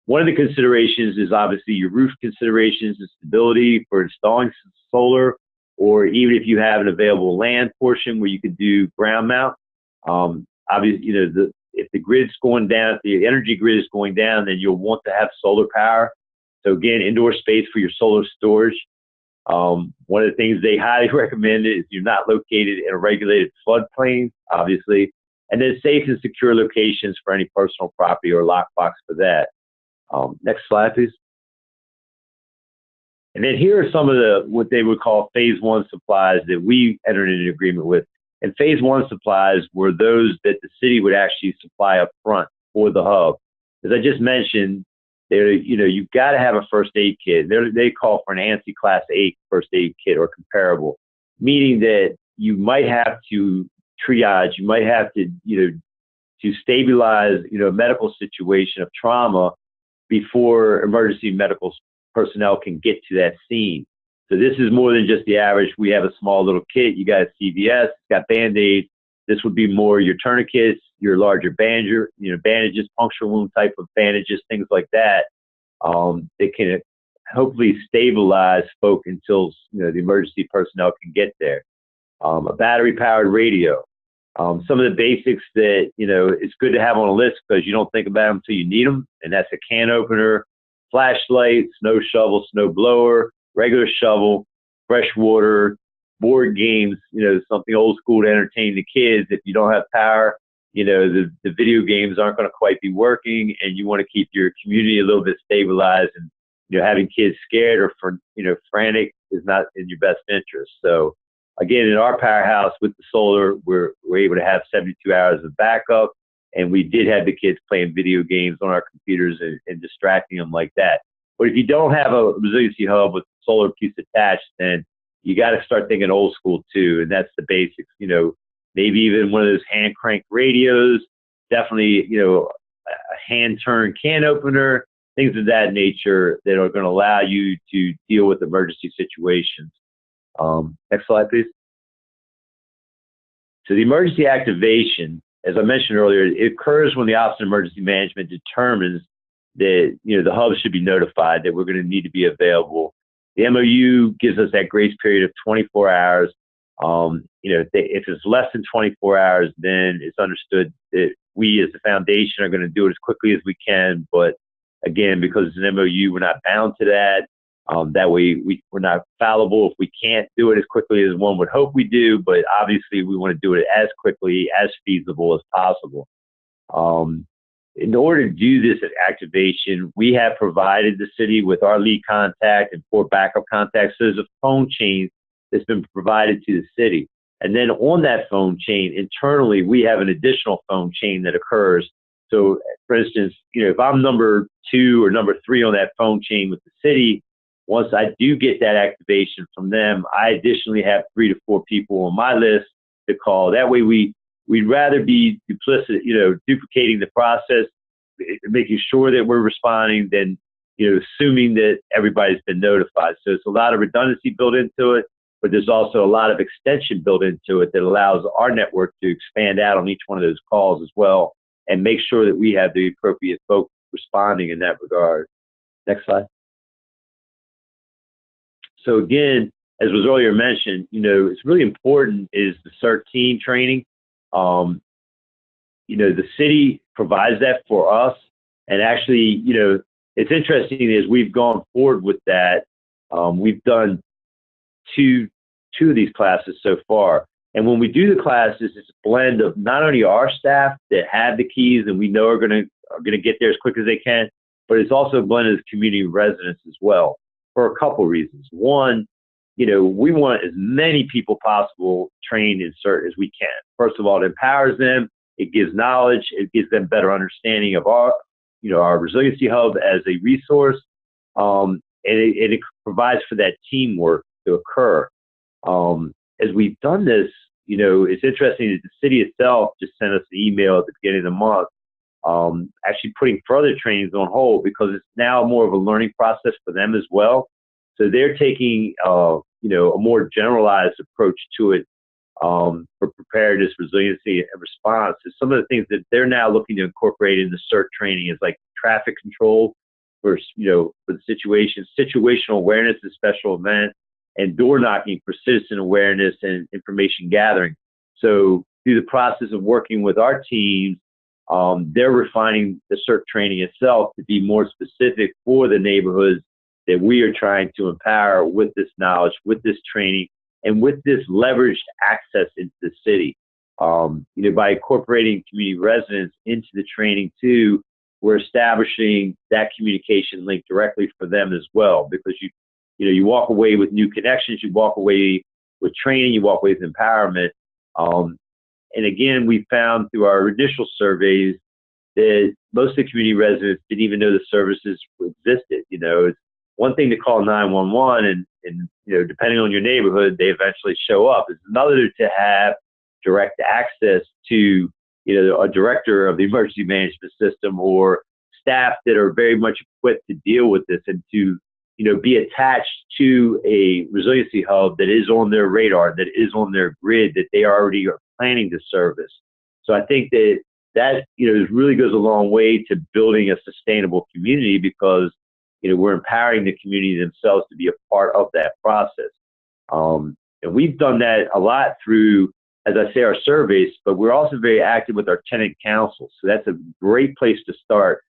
One of the considerations is obviously your roof considerations and stability for installing solar, or even if you have an available land portion where you could do ground mount. Obviously, if the grid's going down, if the energy grid is going down, then you'll want to have solar power. So again, indoor space for your solar storage. One of the things they highly recommend is you're not located in a regulated floodplain, obviously, and then safe and secure locations for any personal property or lockbox for that. Next slide, please. And then here are some of what they would call phase one supplies that we entered into an agreement with. And phase one supplies were those that the city would actually supply up front for the hub. As I just mentioned, you've got to have a first aid kit. They call for an ANSI Class 8 first aid kit or comparable, meaning that you might have to triage, you might have to, to stabilize, a medical situation of trauma before emergency medical personnel can get to that scene. So this is more than just the average. We have a small little kit. You got a CVS, got Band-Aids. This would be more your tourniquets, your larger bandages, puncture wound type of bandages, things like that. That can hopefully stabilize folk until the emergency personnel can get there. A battery-powered radio. Some of the basics that it's good to have on a list because you don't think about them until you need them, and that's a can opener, flashlight, snow shovel, snow blower, regular shovel, fresh water, board games, something old school to entertain the kids. If you don't have power, the video games aren't going to quite be working, and you want to keep your community a little bit stabilized, and having kids scared or frantic is not in your best interest. So again, in our powerhouse with the solar, we're able to have 72 hours of backup, and we did have the kids playing video games on our computers and distracting them like that. But if you don't have a resiliency hub with a solar piece attached, then you got to start thinking old school too, and that's the basics. Maybe even one of those hand crank radios, definitely, a hand turn can opener, things of that nature that are going to allow you to deal with emergency situations. Next slide, please. So the emergency activation, as I mentioned earlier, it occurs when the Office of Emergency Management determines that the hub should be notified that we're going to need to be available. The MOU gives us that grace period of 24 hours. If it's less than 24 hours, then it's understood that we as the foundation are going to do it as quickly as we can. But again, because it's an MOU, we're not bound to that. That way we're not fallible if we can't do it as quickly as one would hope we do, but obviously we want to do it as quickly, as feasible as possible. In order to do this activation, we have provided the city with our lead contact and 4 backup contacts. So there's a phone chain that's been provided to the city. And then on that phone chain, internally, we have an additional phone chain that occurs So, for instance, if I'm number 2 or number 3 on that phone chain with the city, once I do get that activation from them, I additionally have 3 to 4 people on my list to call. That way, we'd rather be duplicating the process, making sure that we're responding than assuming that everybody's been notified. So it's a lot of redundancy built into it, but there's also a lot of extension built into it that allows our network to expand out on each one of those calls as well, and make sure that we have the appropriate folks responding in that regard. Next slide. So again, as was earlier mentioned, it's really important is the CERT team training. The city provides that for us, and actually, it's interesting as we've gone forward with that. We've done two of these classes so far, and when we do the classes, it's a blend of not only our staff that have the keys and we know are going to get there as quick as they can, but it's also a blend of community residents as well, for a couple reasons. One, we want as many people possible trained in CERT as we can. First of all, it empowers them. It gives knowledge. It gives them better understanding of our resiliency hub as a resource, and it provides for that teamwork to occur. As we've done this, it's interesting that the city itself just sent us an email at the beginning of the month, actually putting further trainings on hold because it's now more of a learning process for them as well. So they're taking, a more generalized approach to it for preparedness, resiliency, and response. So some of the things that they're now looking to incorporate in the CERT training is like traffic control for the situational awareness of special events, and door knocking for citizen awareness and information gathering. So through the process of working with our teams, they're refining the CERT training itself to be more specific for the neighborhoods that we are trying to empower with this knowledge, with this training, and with this leveraged access into the city. By incorporating community residents into the training too, we're establishing that communication link directly for them as well, because you walk away with new connections, you walk away with training, you walk away with empowerment. And again, we found through our initial surveys that most of the community residents didn't even know the services existed. It's one thing to call 911 and depending on your neighborhood, they eventually show up. It's another to have direct access to, a director of the emergency management system or staff that are very much equipped to deal with this and to, be attached to a resiliency hub that is on their radar, that is on their grid, that they already are planning to service. So I think that really goes a long way to building a sustainable community because, we're empowering the community themselves to be a part of that process. And we've done that a lot through, as I say, our surveys, but we're also very active with our tenant councils. So that's a great place to start,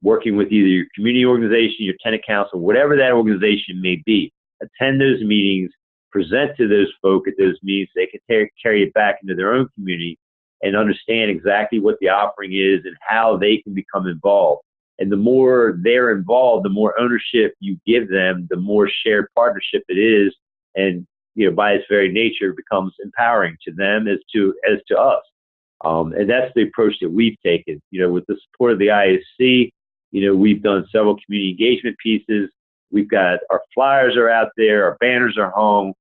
working with either your community organization, your tenant council, whatever that organization may be. Attend those meetings, present to those folk at those meetings so they can carry it back into their own community and understand exactly what the offering is and how they can become involved. And the more they're involved, the more ownership you give them, the more shared partnership it is. And, by its very nature, it becomes empowering to them as to us. And that's the approach that we've taken. With the support of the ISC, we've done several community engagement pieces. We've got our flyers are out there, our banners are hung.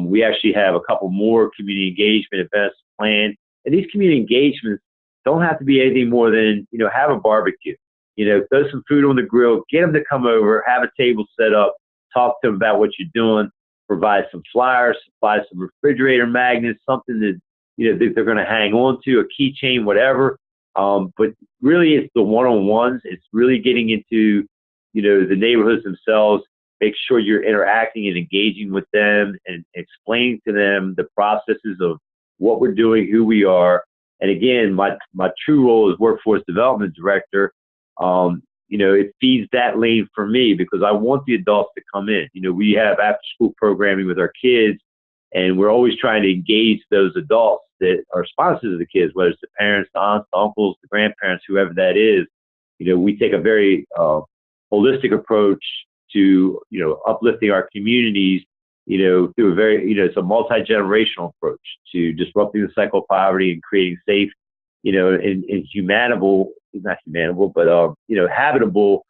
We actually have a couple more community engagement events planned. And these community engagements don't have to be anything more than, have a barbecue. Throw some food on the grill, get them to come over, have a table set up, talk to them about what you're doing, provide some flyers, supply some refrigerator magnets, something that, that they're going to hang on to, a keychain, whatever. But really it's the one-on-ones. It's really getting into, the neighborhoods themselves, make sure you're interacting and engaging with them and explaining to them the processes of what we're doing, who we are. And again, my true role as workforce development director, it feeds that lane for me because I want the adults to come in. We have after school programming with our kids, and we're always trying to engage those adults that are sponsors of the kids, whether it's the parents, the aunts, the uncles, the grandparents, whoever that is. We take a very holistic approach to, uplifting our communities, through a very, it's a multi-generational approach to disrupting the cycle of poverty and creating safe, in habitable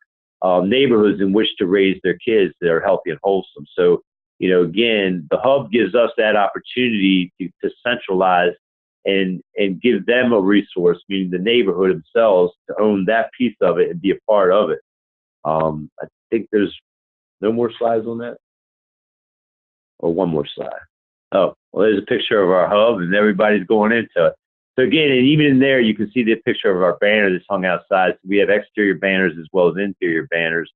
neighborhoods in which to raise their kids that are healthy and wholesome. So, again, the hub gives us that opportunity to centralize and give them a resource, meaning the neighborhood themselves, to own that piece of it and be a part of it. I think there's no more slides on that, or one more slide. Oh, well, there's a picture of our hub, and everybody's going into it. So again, and even in there, you can see the picture of our banner that's hung outside. So we have exterior banners as well as interior banners.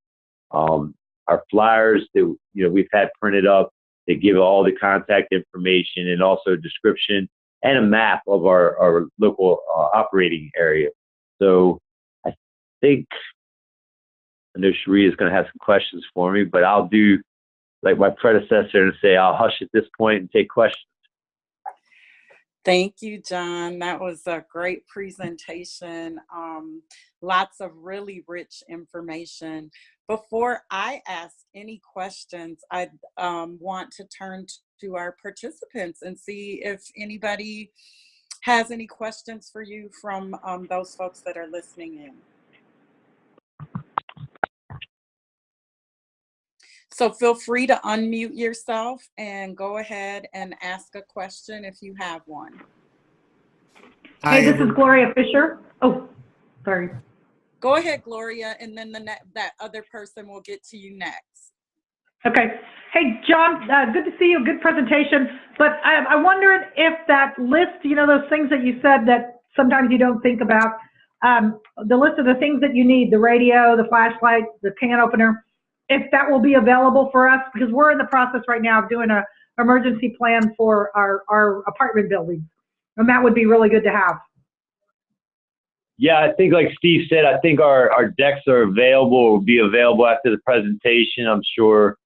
Our flyers that we've had printed up, they give all the contact information and also a description and a map of our local operating area. So I think, I know Sharia is going to have some questions for me, but I'll do like my predecessor and say I'll hush at this point and take questions.
Thank you, John. That was a great presentation. Lots of really rich information. Before I ask any questions, I want to turn to our participants and see if anybody has any questions for you from those folks that are listening in. So feel free to unmute yourself and go ahead and ask a question if you have one.
Hey, this is Gloria Fisher. Oh, sorry.
Go ahead, Gloria, and then that other person will get to you next.
Okay. Hey, John, good to see you. Good presentation. But I wondered if that list, those things that you said that sometimes you don't think about, the list of the things that you need, the radio, the flashlight, the can opener, if that will be available for us, because we're in the process right now of doing an emergency plan for our apartment buildings, and that would be really good to have.
Yeah, I think like Steve said, I think our decks are available, will be available after the presentation. I'm sure,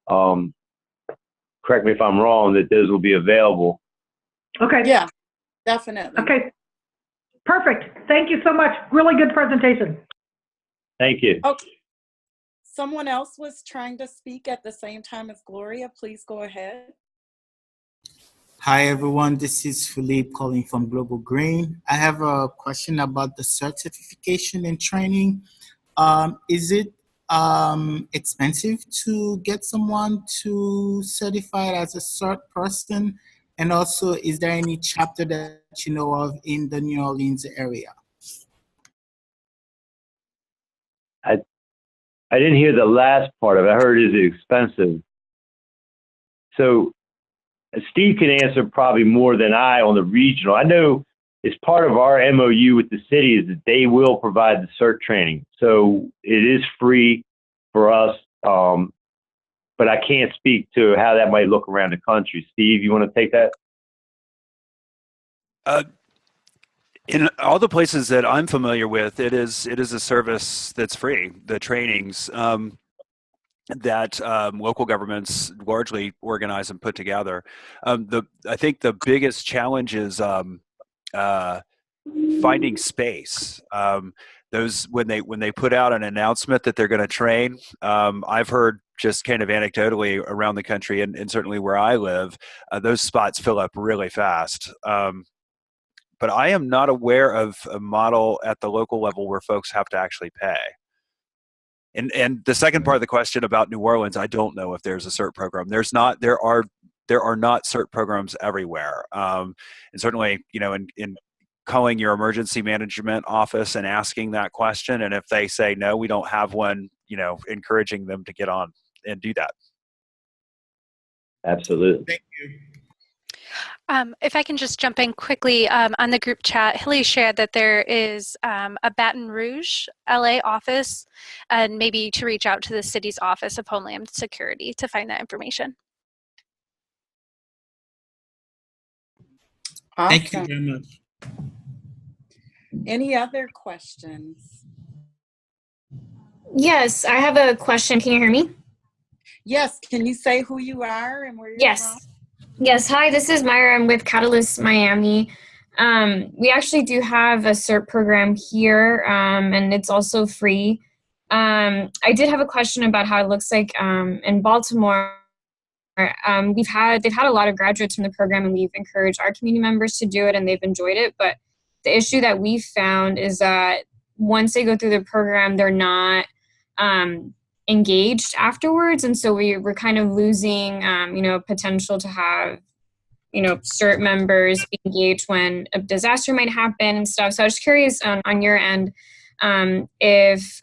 correct me if I'm wrong, that those will be available.
Okay.
Yeah, definitely.
Okay, perfect. Thank you so much. Really good presentation.
Thank you.
Okay. Someone else was trying to speak at the same time as Gloria. Please go ahead.
Hi, everyone. This is Philippe calling from Global Green. I have a question about the certification and training. Is it expensive to get someone to certify as a cert person? And also, is there any chapter that you know of in the New Orleans area?
I didn't hear the last part of it. I heard, is it expensive? So Steve can answer probably more than I on the regional. I know it's part of our MOU with the city is that they will provide the cert training. So it is free for us, but I can't speak to how that might look around the country. Steve, you want to take that?
In all the places that I'm familiar with, it is a service that's free. The trainings that local governments largely organize and put together. I think the biggest challenge is finding space. Those when they put out an announcement that they're going to train, I've heard just kind of anecdotally around the country and certainly where I live, those spots fill up really fast. But I am not aware of a model at the local level where folks have to actually pay. And the second part of the question about New Orleans, I don't know if there's a CERT program. There are not CERT programs everywhere. And certainly, in calling your emergency management office and asking that question, and if they say no, we don't have one, encouraging them to get on and do that.
Absolutely.
Thank you.
If I can just jump in quickly, on the group chat, Hilly shared that there is a Baton Rouge, LA office, and maybe to reach out to the city's Office of Homeland Security to find that information.
Awesome.
Thank you very much.
Any other questions?
Yes, I have a question. Can you hear me?
Yes. Can you say who you are and where you're
Yes.
from?
Yes. Hi, this is Myra. I'm with Catalyst Miami. We actually do have a CERT program here, and it's also free. I did have a question about how it looks like in Baltimore. They've had a lot of graduates from the program, and we've encouraged our community members to do it, and they've enjoyed it. But the issue that we found is that once they go through the program, they're not engaged afterwards. And so we're kind of losing, potential to have, CERT members be engaged when a disaster might happen and stuff. So I was curious on your end, if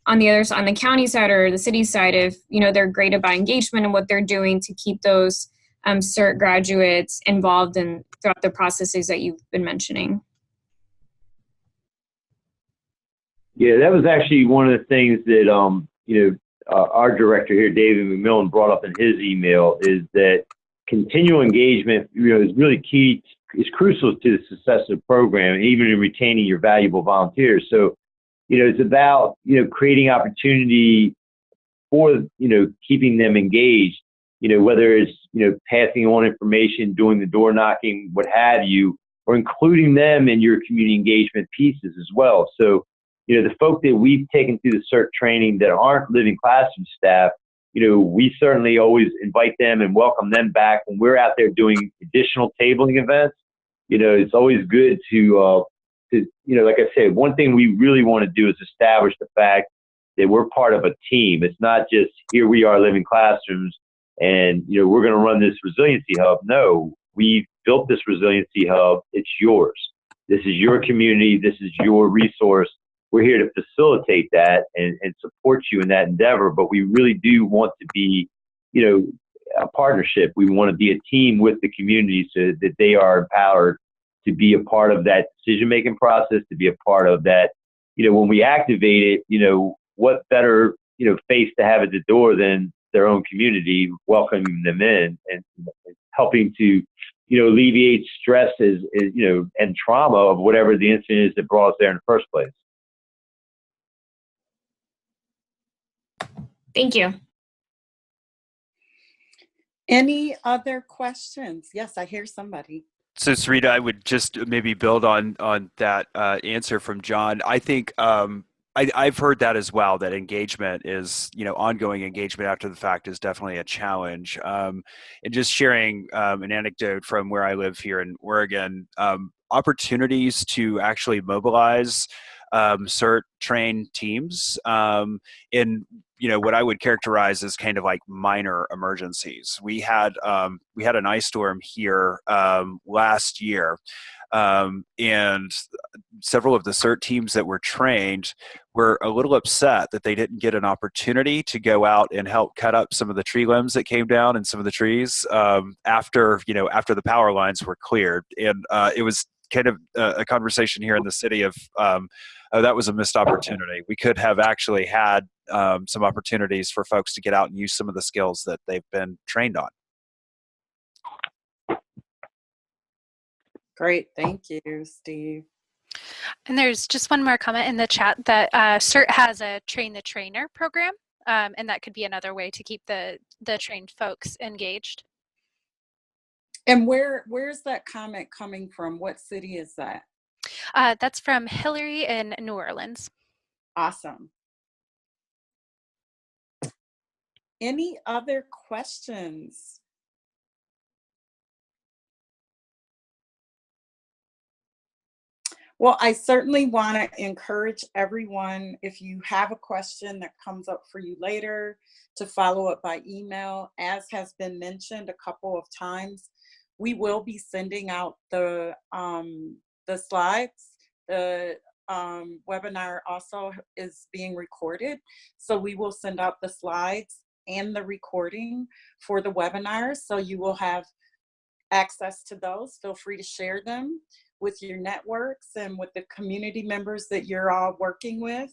on the other side, on the county side or the city side, if, they're great about engagement and what they're doing to keep those CERT graduates involved in throughout the processes that you've been mentioning.
Yeah, that was actually one of the things that, our director here, David McMillan, brought up in his email, is that continual engagement, is really key, is crucial to the success of the program, and even in retaining your valuable volunteers. So, it's about, creating opportunity for, keeping them engaged, whether it's, passing on information, doing the door knocking, what have you, or including them in your community engagement pieces as well. So, the folk that we've taken through the CERT training that aren't living classroom staff, we certainly always invite them and welcome them back when we're out there doing additional tabling events. It's always good to like I said, one thing we really want to do is establish the fact that we're part of a team. It's not just here we are living classrooms and, we're going to run this resiliency hub. No, we built this resiliency hub. It's yours. This is your community. This is your resource. We're here to facilitate that and support you in that endeavor. But we really do want to be, a partnership. We want to be a team with the community so that they are empowered to be a part of that decision-making process, to be a part of that, when we activate it, what better, face to have at the door than their own community, welcoming them in and helping to, alleviate stress and trauma of whatever the incident is that brought us there in the first place.
Thank you.
Any other questions? Yes, I hear somebody.
So Sarita, I would just maybe build on that answer from John. I think I've heard that as well, that engagement is, ongoing engagement after the fact is definitely a challenge. And just sharing an anecdote from where I live here in Oregon, opportunities to actually mobilize CERT trained teams in what I would characterize as kind of like minor emergencies. We had an ice storm here last year, and several of the CERT teams that were trained were a little upset that they didn't get an opportunity to go out and help cut up some of the tree limbs that came down and some of the trees after the power lines were cleared. And it was kind of a conversation here in the city of that was a missed opportunity. We could have actually had some opportunities for folks to get out and use some of the skills that they've been trained on.
Great, thank you, Steve.
And there's just one more comment in the chat that CERT has a train the trainer program, and that could be another way to keep the trained folks engaged.
And where's that comment coming from? What city is that?
That's from Hillary in New Orleans.
Awesome. Any other questions? Well, I certainly want to encourage everyone, if you have a question that comes up for you later, to follow up by email. As has been mentioned a couple of times, we will be sending out the slides. The webinar also is being recorded, so we will send out the slides and the recording for the webinar, so you will have access to those. Feel free to share them with your networks and with the community members that you're all working with.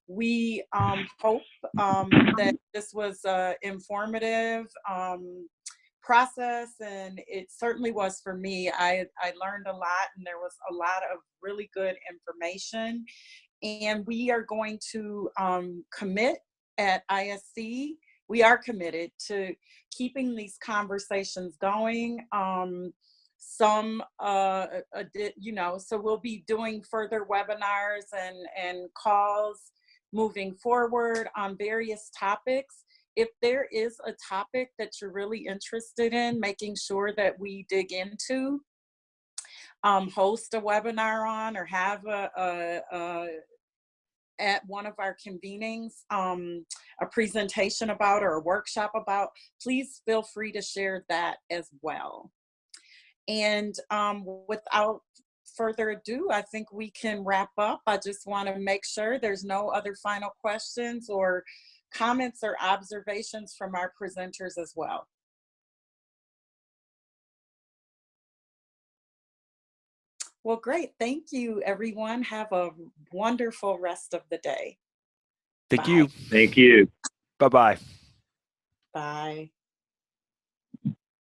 We hope that this was an informative process, and it certainly was for me. I learned a lot, and there was a lot of really good information. And we are going to commit at ISC. We are committed to keeping these conversations going. So we'll be doing further webinars and calls moving forward on various topics. If there is a topic that you're really interested in making sure that we dig into, host a webinar on or have at one of our convenings, a presentation about or a workshop about, please feel free to share that as well. And without further ado, I think we can wrap up. I just want to make sure there's no other final questions or comments or observations from our presenters as well. Well, great. Thank you, everyone. Have a wonderful rest of the day.
Thank
Bye.
you.
Thank you.
Bye-bye.
Bye.